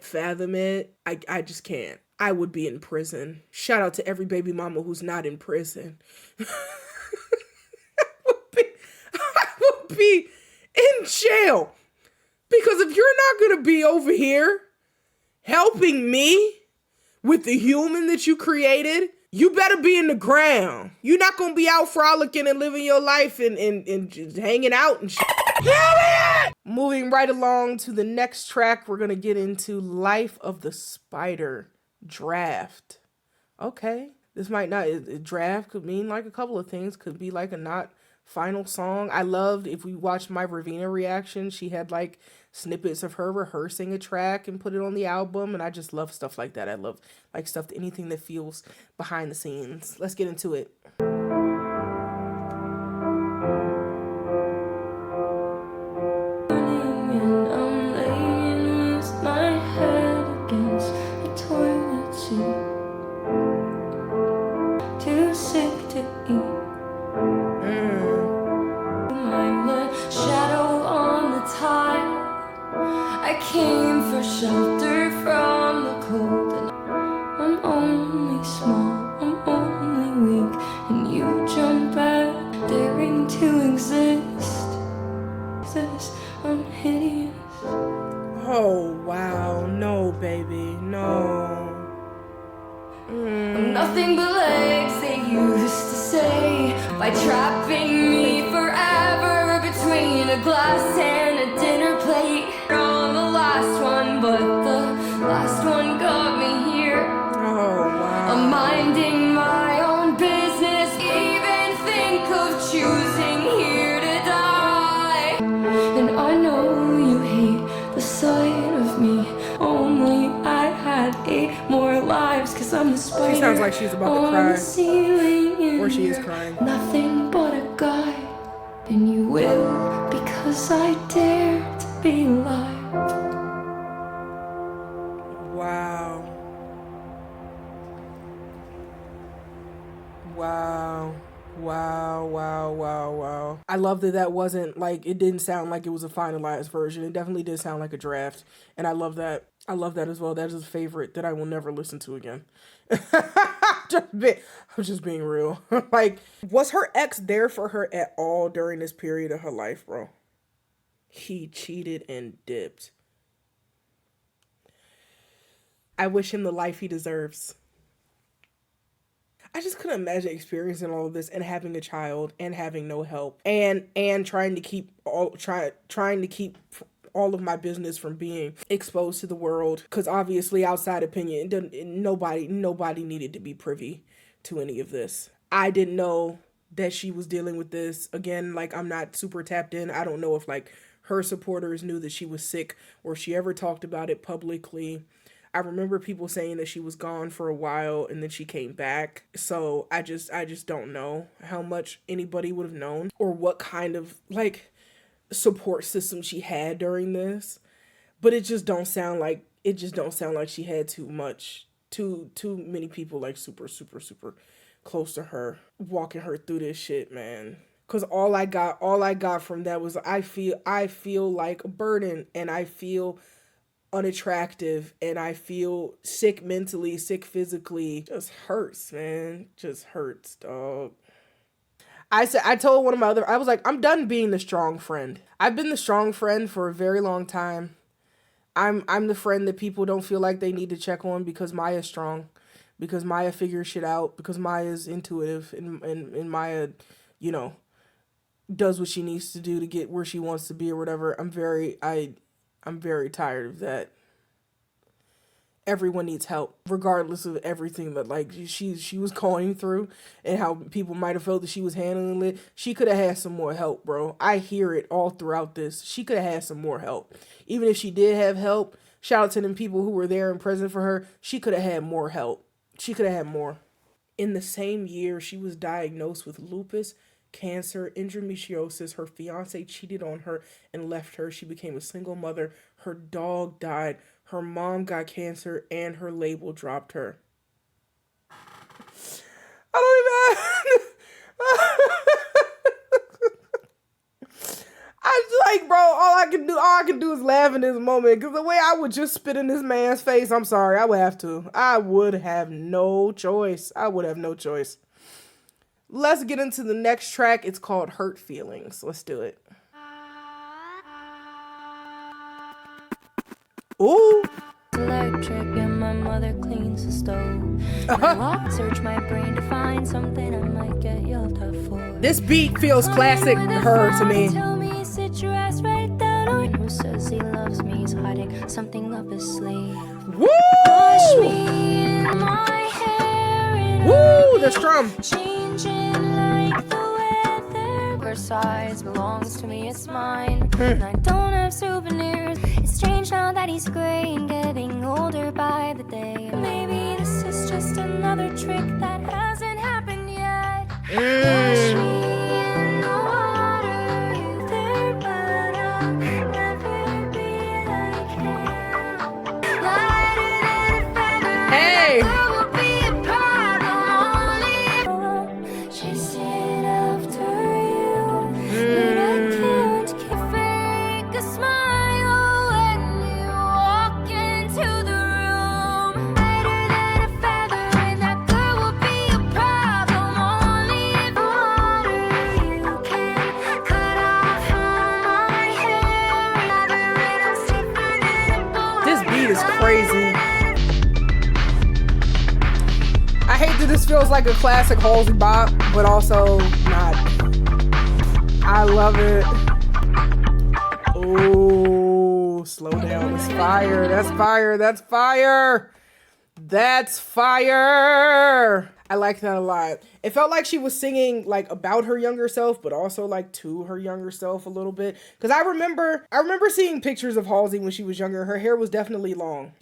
fathom it. I just can't. I would be in prison. Shout out to every baby mama who's not in prison. I would be in jail. Because if you're not going to be over here helping me with the human that you created, you better be in the ground. You're not going to be out frolicking and living your life and just hanging out and shit. Moving right along to the next track, we're going to get into Life of the Spider Draft. Okay. This might not, draft could mean like a couple of things. Could be like a not final song. I loved, if we watched my Ravina reaction, she had like snippets of her rehearsing a track and put it on the album, and I just love stuff like that. I love like stuff, anything that feels behind the scenes. Let's get into it. Shelter from the cold, and I'm only small, I'm only weak, and you jump back, daring to exist. I'm hideous. Oh wow, no baby, no. I'm nothing but legs, they used to say, by trapping me forever between a glass and a dinner plate. On the last one, but the last one got me here. Oh wow. I'm minding my own business, even think of choosing here to die. And I know you hate the sight of me, only I had 8 more lives, cause I'm the spider. She sounds like she's about to cry. Or she is crying. Nothing but a guy, and you will, because I dare to be alive. Wow. Wow. Wow, wow, wow, wow. I love that that wasn't like, it didn't sound like it was a finalized version. It definitely did sound like a draft. And I love that. I love that as well. That is a favorite that I will never listen to again. I'm just being real. Like, was her ex there for her at all during this period of her life, bro? He cheated and dipped. I wish him the life he deserves. I just couldn't imagine experiencing all of this and having a child and having no help and trying to keep all of my business from being exposed to the world, because obviously outside opinion, nobody needed to be privy to any of this. I didn't know that she was dealing with this. Again, like, I'm not super tapped in. I don't know if like her supporters knew that she was sick or if she ever talked about it publicly. I remember people saying that she was gone for a while and then she came back. So I just don't know how much anybody would have known or what kind of like support system she had during this. But it just don't sound like she had too many people like super close to her walking her through this shit, man. Cause all I got from that was I feel like a burden, and I feel unattractive, and I feel sick mentally, sick physically. Just hurts, man. Just hurts, dog. I told one of my other, I was like, I'm done being the strong friend. I've been the strong friend for a very long time. I'm the friend that people don't feel like they need to check on because Maya's strong, because Maya figures shit out, because Maya's intuitive, and Maya, you know, does what she needs to do to get where she wants to be or whatever. I'm very tired of that. Everyone needs help, regardless of everything that like she was going through and how people might have felt that she was handling it. She could have had some more help, bro. I hear it all throughout this. She could have had some more help. Even if she did have help, shout out to them people who were there and present for her. She could have had more help. She could have had more. In the same year, she was diagnosed with lupus, cancer, endometriosis. Her fiance cheated on her and left her. She became a single mother. Her dog died. Her mom got cancer and her label dropped her. I don't even. I like, bro, all I can do is laugh in this moment, because the way I would just spit in this man's face, I'm sorry, I would have to. I would have no choice. Let's get into the next track. It's called Hurt Feelings. Let's do it. Ooh. Electric and my mother cleans the stove. I search my brain to find something I might get yelled at for. This beat feels classic her to me. Tell me, sit your ass right down. On who says he loves me? He's hiding something up his sleeve. Woo! Wash me in my hair. And woo! The strum. Changing like the weather. Versailles belongs to me, it's mine. And I don't have souvenirs. It's strange now that he's gray and getting older by the day. Maybe this is just another trick that hasn't happened yet. Wash me in the water, you there, but I'll never be like him. Lighter than a feather. Hey. There will be a problem only. Chasing after you, but I can't fake a smile when you walk into the room. Lighter than a feather, and that girl will be a problem only if water you can cut off all my hair. I'm stiffer than a boy. This beat is crazy. I hate that this feels like a classic Halsey bop, but also not. I love it. Oh, slow down. It's fire. That's fire. That's fire. That's fire. I like that a lot. It felt like she was singing like about her younger self, but also like to her younger self a little bit. Cause I remember seeing pictures of Halsey when she was younger. Her hair was definitely long.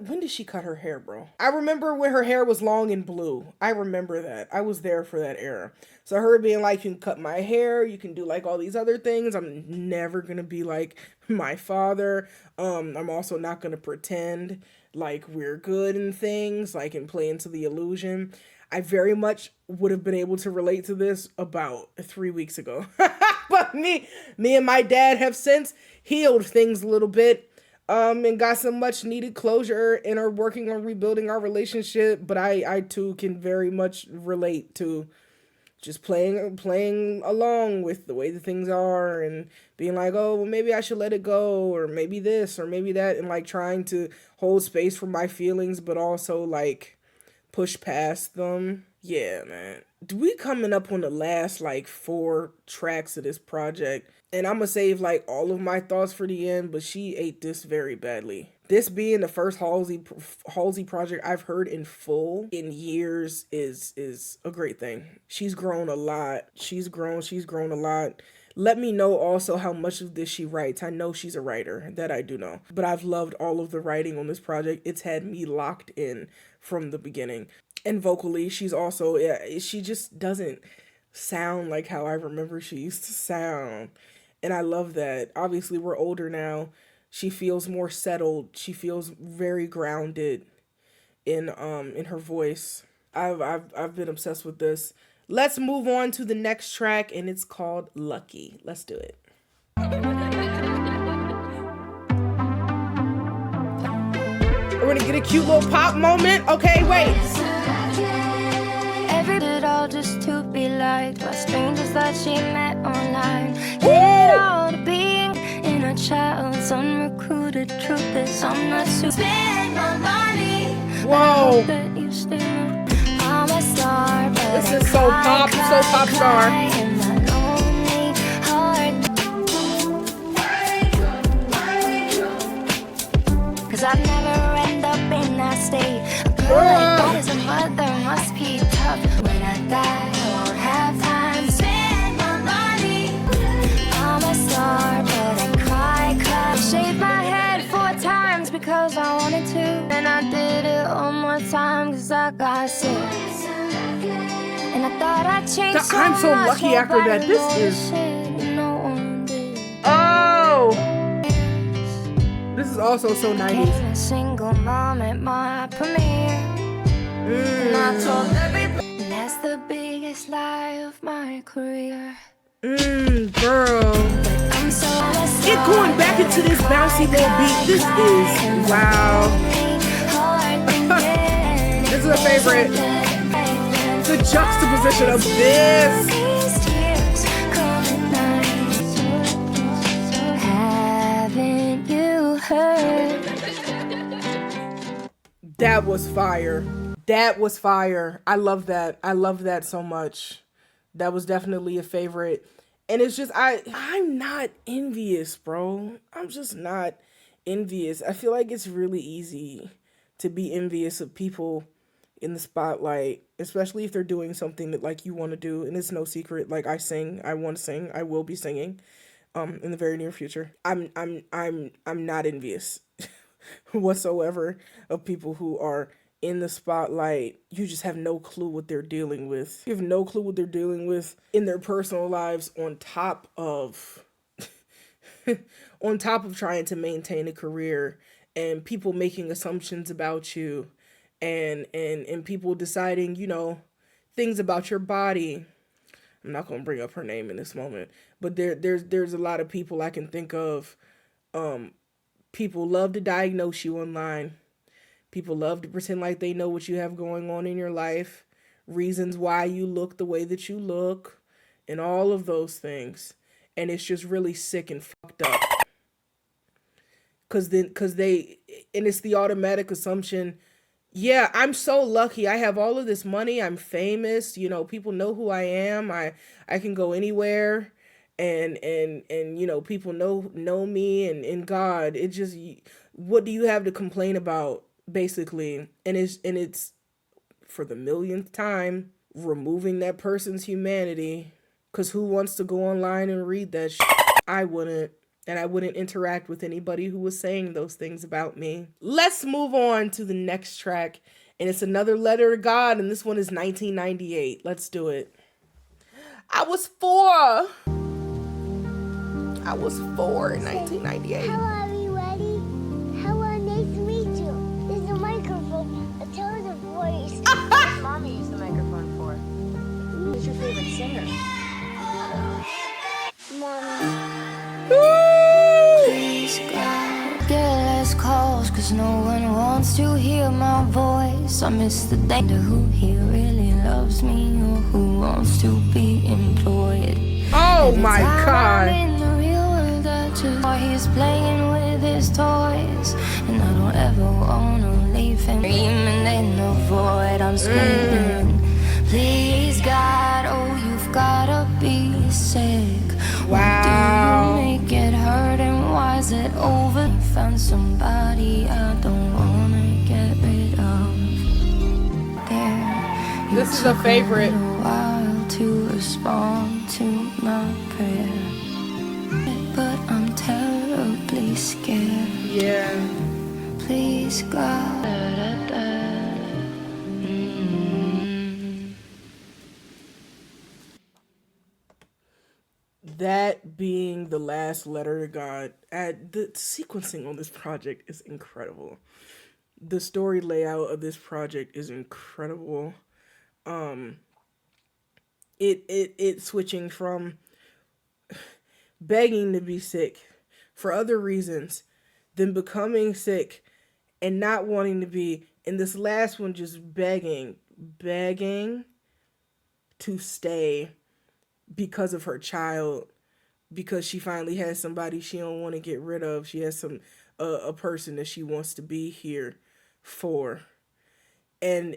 When did she cut her hair, bro? I remember when her hair was long and blue. I remember that. I was there for that era. So her being like, you can cut my hair, you can do like all these other things. I'm never gonna be like my father. I'm also not gonna pretend like we're good in things, like and play into the illusion. I very much would have been able to relate to this about 3 weeks ago. But me and my dad have since healed things a little bit, and got some much needed closure and are working on rebuilding our relationship. But I too can very much relate to just playing along with the way the things are and being like, oh, well, maybe I should let it go, or maybe this or maybe that, and like trying to hold space for my feelings, but also like push past them. Yeah, man. We coming up on the last like 4 tracks of this project, and I'm gonna save like all of my thoughts for the end, but she ate this very badly. This being the first Halsey project I've heard in full in years is a great thing. She's grown a lot. She's grown a lot. Let me know also how much of this she writes. I know she's a writer, that I do know. But I've loved all of the writing on this project. It's had me locked in from the beginning. And vocally, she's also, she just doesn't sound like how I remember she used to sound. And I love that. Obviously, we're older now. She feels more settled. She feels very grounded in her voice. I've been obsessed with this. Let's move on to the next track, and it's called Lucky. Let's do it. We're gonna get a cute little pop moment. Okay, wait. Every bit all just to be liked by strangers that she met online. Did it all to being in a child's unrecruited truth is I'm not to spend my money. Whoa. That you still I'm a star, but this is so pop star. Cause I'd never end up in that state. A girl like that as a mother must be tough. When I die, I won't have time to spend my money. I'm a star, but I cry. Shaved my head 4 times because I wanted to. And I did it one more time cause I got sick. And I thought I'd change so I'm so much, lucky after that. This is... Oh! This is also so 90s. A single mom at my premiere. And I told everybody, and that's the biggest lie of my career. Girl. I'm so It going back into this bouncy little beat. This is wow. This is a favorite. The juxtaposition of this. Haven't you heard? That was fire. That was fire. I love that. I love that so much. That was definitely a favorite. And it's just, I'm not envious, bro. I'm just not envious. I feel like it's really easy to be envious of people in the spotlight, especially if they're doing something that like you want to do. And it's no secret. Like I sing, I want to sing, I will be singing in the very near future. I'm not envious whatsoever of people who are in the spotlight. You just have no clue what they're dealing with. You have no clue what they're dealing with in their personal lives on top of trying to maintain a career, and people making assumptions about you, and people deciding, you know, things about your body. I'm not going to bring up her name in this moment, but there's a lot of people I can think of. People love to diagnose you online. People love to pretend like they know what you have going on in your life, reasons why you look the way that you look, and all of those things. And it's just really sick and fucked up. And it's the automatic assumption, yeah, I'm so lucky. I have all of this money. I'm famous. You know, people know who I am. I can go anywhere. And you know, people know me, and God, it just, what do you have to complain about, basically? And it's for the millionth time removing that person's humanity, because who wants to go online and read that shit? I wouldn't. And I wouldn't interact with anybody who was saying those things about me. Let's move on to the next track. And it's another letter to God. And this one is 1998. Let's do it. I was 4 in 1998. Hello, everybody. Hello, nice to meet you. This is a microphone. Tell us a voice. Mommy used the microphone. singer. Mommy. Please God, get less calls, cause no one wants to hear my voice. I miss the danger who here really loves me or who wants to be employed. Oh Every my time God. I'm in the real world, I just while he's playing with his toys, and I don't ever wanna leave him. Screaming in the void, I'm screaming. Please God, oh you've gotta be sick. Why do you make it hurt and why is it over? Found somebody I don't wanna get rid of. There, This is a favorite. a while to respond to my prayer, but I'm terribly scared. Yeah. Please God. That being the last letter to God, the sequencing on this project is incredible. The story layout of this project is incredible. It switching from begging to be sick for other reasons than becoming sick and not wanting to be, and this last one just begging to stay because of her child, because she finally has somebody she don't want to get rid of. She has a person that she wants to be here for, and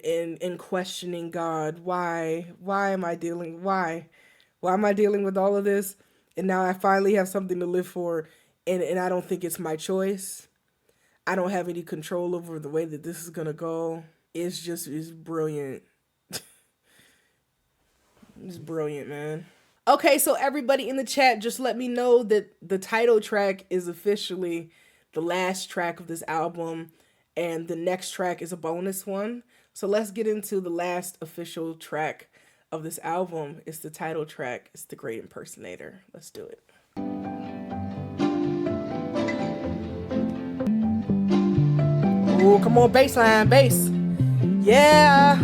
questioning God, why am I dealing with all of this, and now I finally have something to live for, and I don't think it's my choice. I don't have any control over the way that this is gonna go. It's brilliant. It's brilliant, man. Okay, so everybody in the chat, just let me know that the title track is officially the last track of this album, and the next track is a bonus one. So let's get into the last official track of this album. It's the title track. It's The Great Impersonator. Let's do it. Ooh, come on, bass line, bass. Yeah.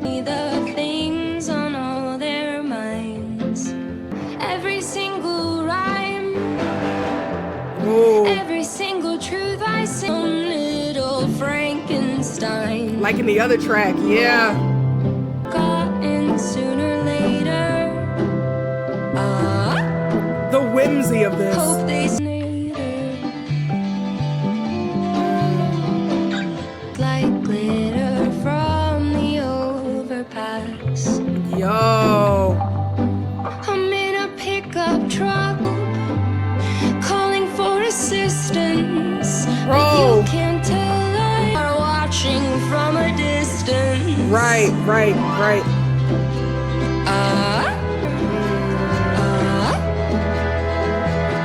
The things on all their minds, every single rhyme, Ooh. every single truth I say. Little Frankenstein, Like in the other track, yeah. gotten sooner or later. The whimsy of this. Hope they like glitter from the overpass. Yo. I'm in a pickup truck, calling for assistance. Bro. But you can't tell I are watching from a distance. Right.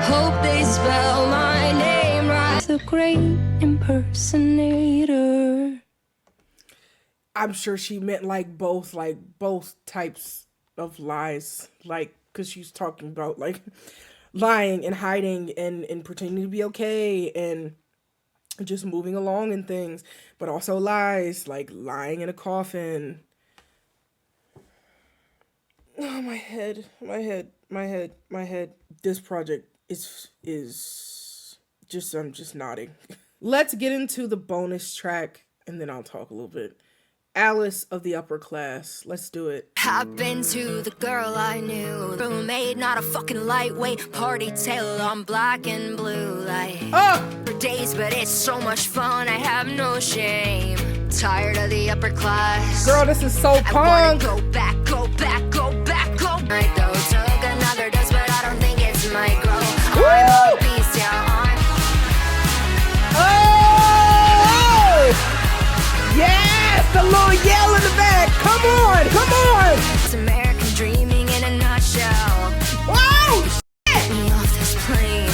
Hope they spell my name right. The Great Impersonator. I'm sure she meant like both types of lies, like, because she's talking about like lying and hiding and pretending to be okay and just moving along and things, but also lies, like lying in a coffin. Oh, my head. This project is just, I'm just nodding. Let's get into the bonus track and then I'll talk a little bit. Alice of the Upper Class. Let's do it. Happened to the girl I knew. Roommate, not a fucking lightweight. Party tail on black and blue. Like for days, but it's so much fun. I have no shame. Tired of the upper class. Girl, this is so I wanna punk. go back. I though took another dose, but I don't think it's my growth. I'm a beast, yeah, Oh! Yes! The little yell in the back. Come on! It's American dreaming in a nutshell. Whoa! Get me off this plane.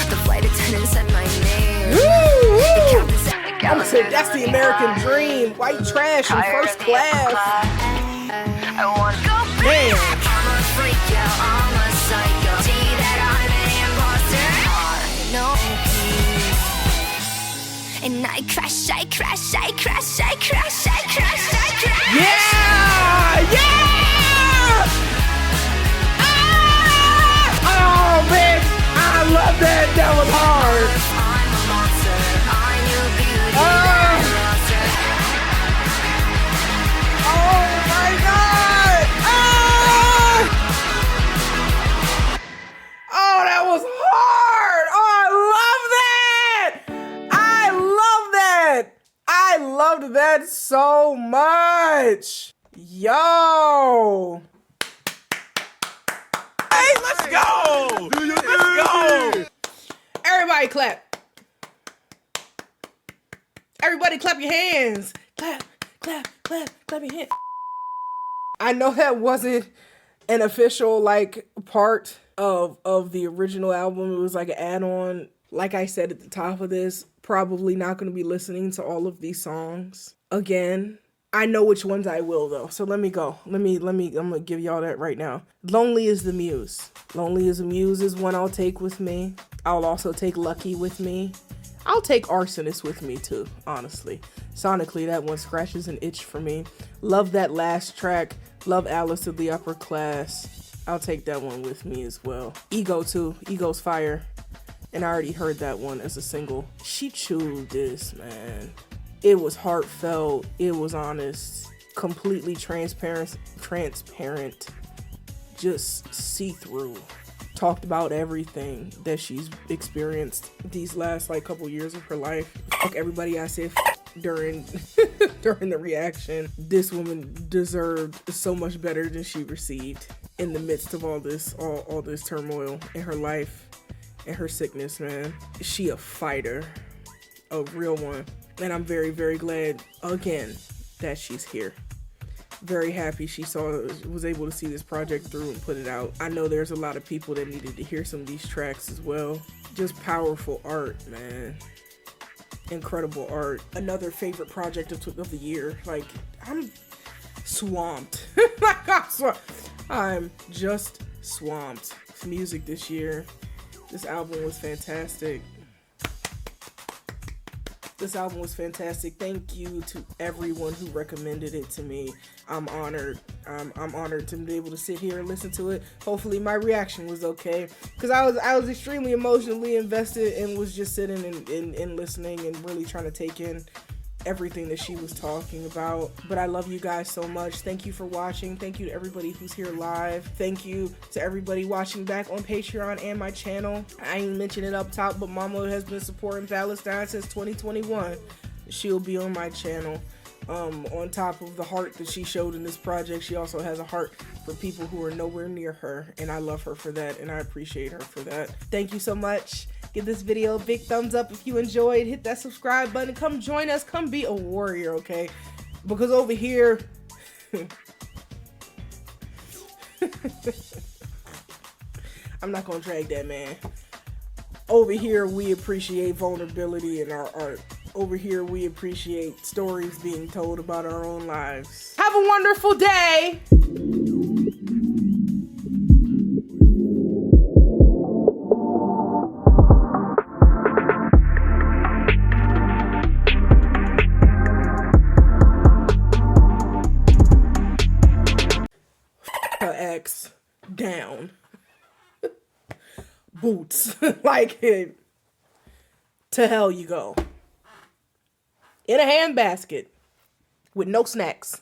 The flight attendant said my name. Woo! The captain said the I'm gonna say that's the American dream. White trash in first class. I wanna go back. Man. I'm a freak, yeah, I'm a psycho. See that I'm an imposter. I know. And I crash. Yeah! it so much. Yo. Hey, let's go! Let's go! Everybody clap. Everybody clap your hands. Clap, clap, clap, clap your hands. I know that wasn't an official like part of the original album. It was like an add-on. Like I said at the top of this, probably not going to be listening to all of these songs again. I know which ones I will though. So let me go. I'm going to give y'all that right now. Lonely is the Muse. Lonely is the Muse is one I'll take with me. I'll also take Lucky with me. I'll take Arsonist with me too, honestly. Sonically, that one scratches an itch for me. Love that last track. Love Alice of the Upper Class. I'll take that one with me as well. Ego too. Ego's fire. And I already heard that one as a single. She chewed this, man. It was heartfelt. It was honest. Completely transparent. Just see-through. Talked about everything that she's experienced these last like couple years of her life. Fuck everybody I said during during the reaction. This woman deserved so much better than she received in the midst of all this turmoil in her life and her sickness, man. She a fighter, a real one. And I'm very, very glad again that she's here. Very happy she was able to see this project through and put it out. I know there's a lot of people that needed to hear some of these tracks as well. Just powerful art, man. Incredible art. Another favorite project of the year. Like, I'm swamped. I'm just swamped with music this year. This album was fantastic. This album was fantastic. Thank you to everyone who recommended it to me. I'm honored. I'm honored to be able to sit here and listen to it. Hopefully my reaction was okay, because I was extremely emotionally invested and was just sitting and listening and really trying to take in everything that she was talking about. But I love you guys so much. Thank you for watching. Thank you to everybody who's here live. Thank you to everybody watching back on Patreon and my channel. I ain't mentioned it up top, but Mama has been supporting Palestine since 2021. She'll be on my channel. On top of the heart that she showed in this project, she also has a heart for people who are nowhere near her, and I love her for that, and I appreciate her for that. Thank you so much. Give this video a big thumbs up if you enjoyed. Hit that subscribe button. Come join us. Come be a warrior, okay? Because over here... I'm not gonna drag that, man. Over here, we appreciate vulnerability in our art. Over here, we appreciate stories being told about our own lives. Have a wonderful day! X down. Boots. Like, to hell you go. In a handbasket with no snacks.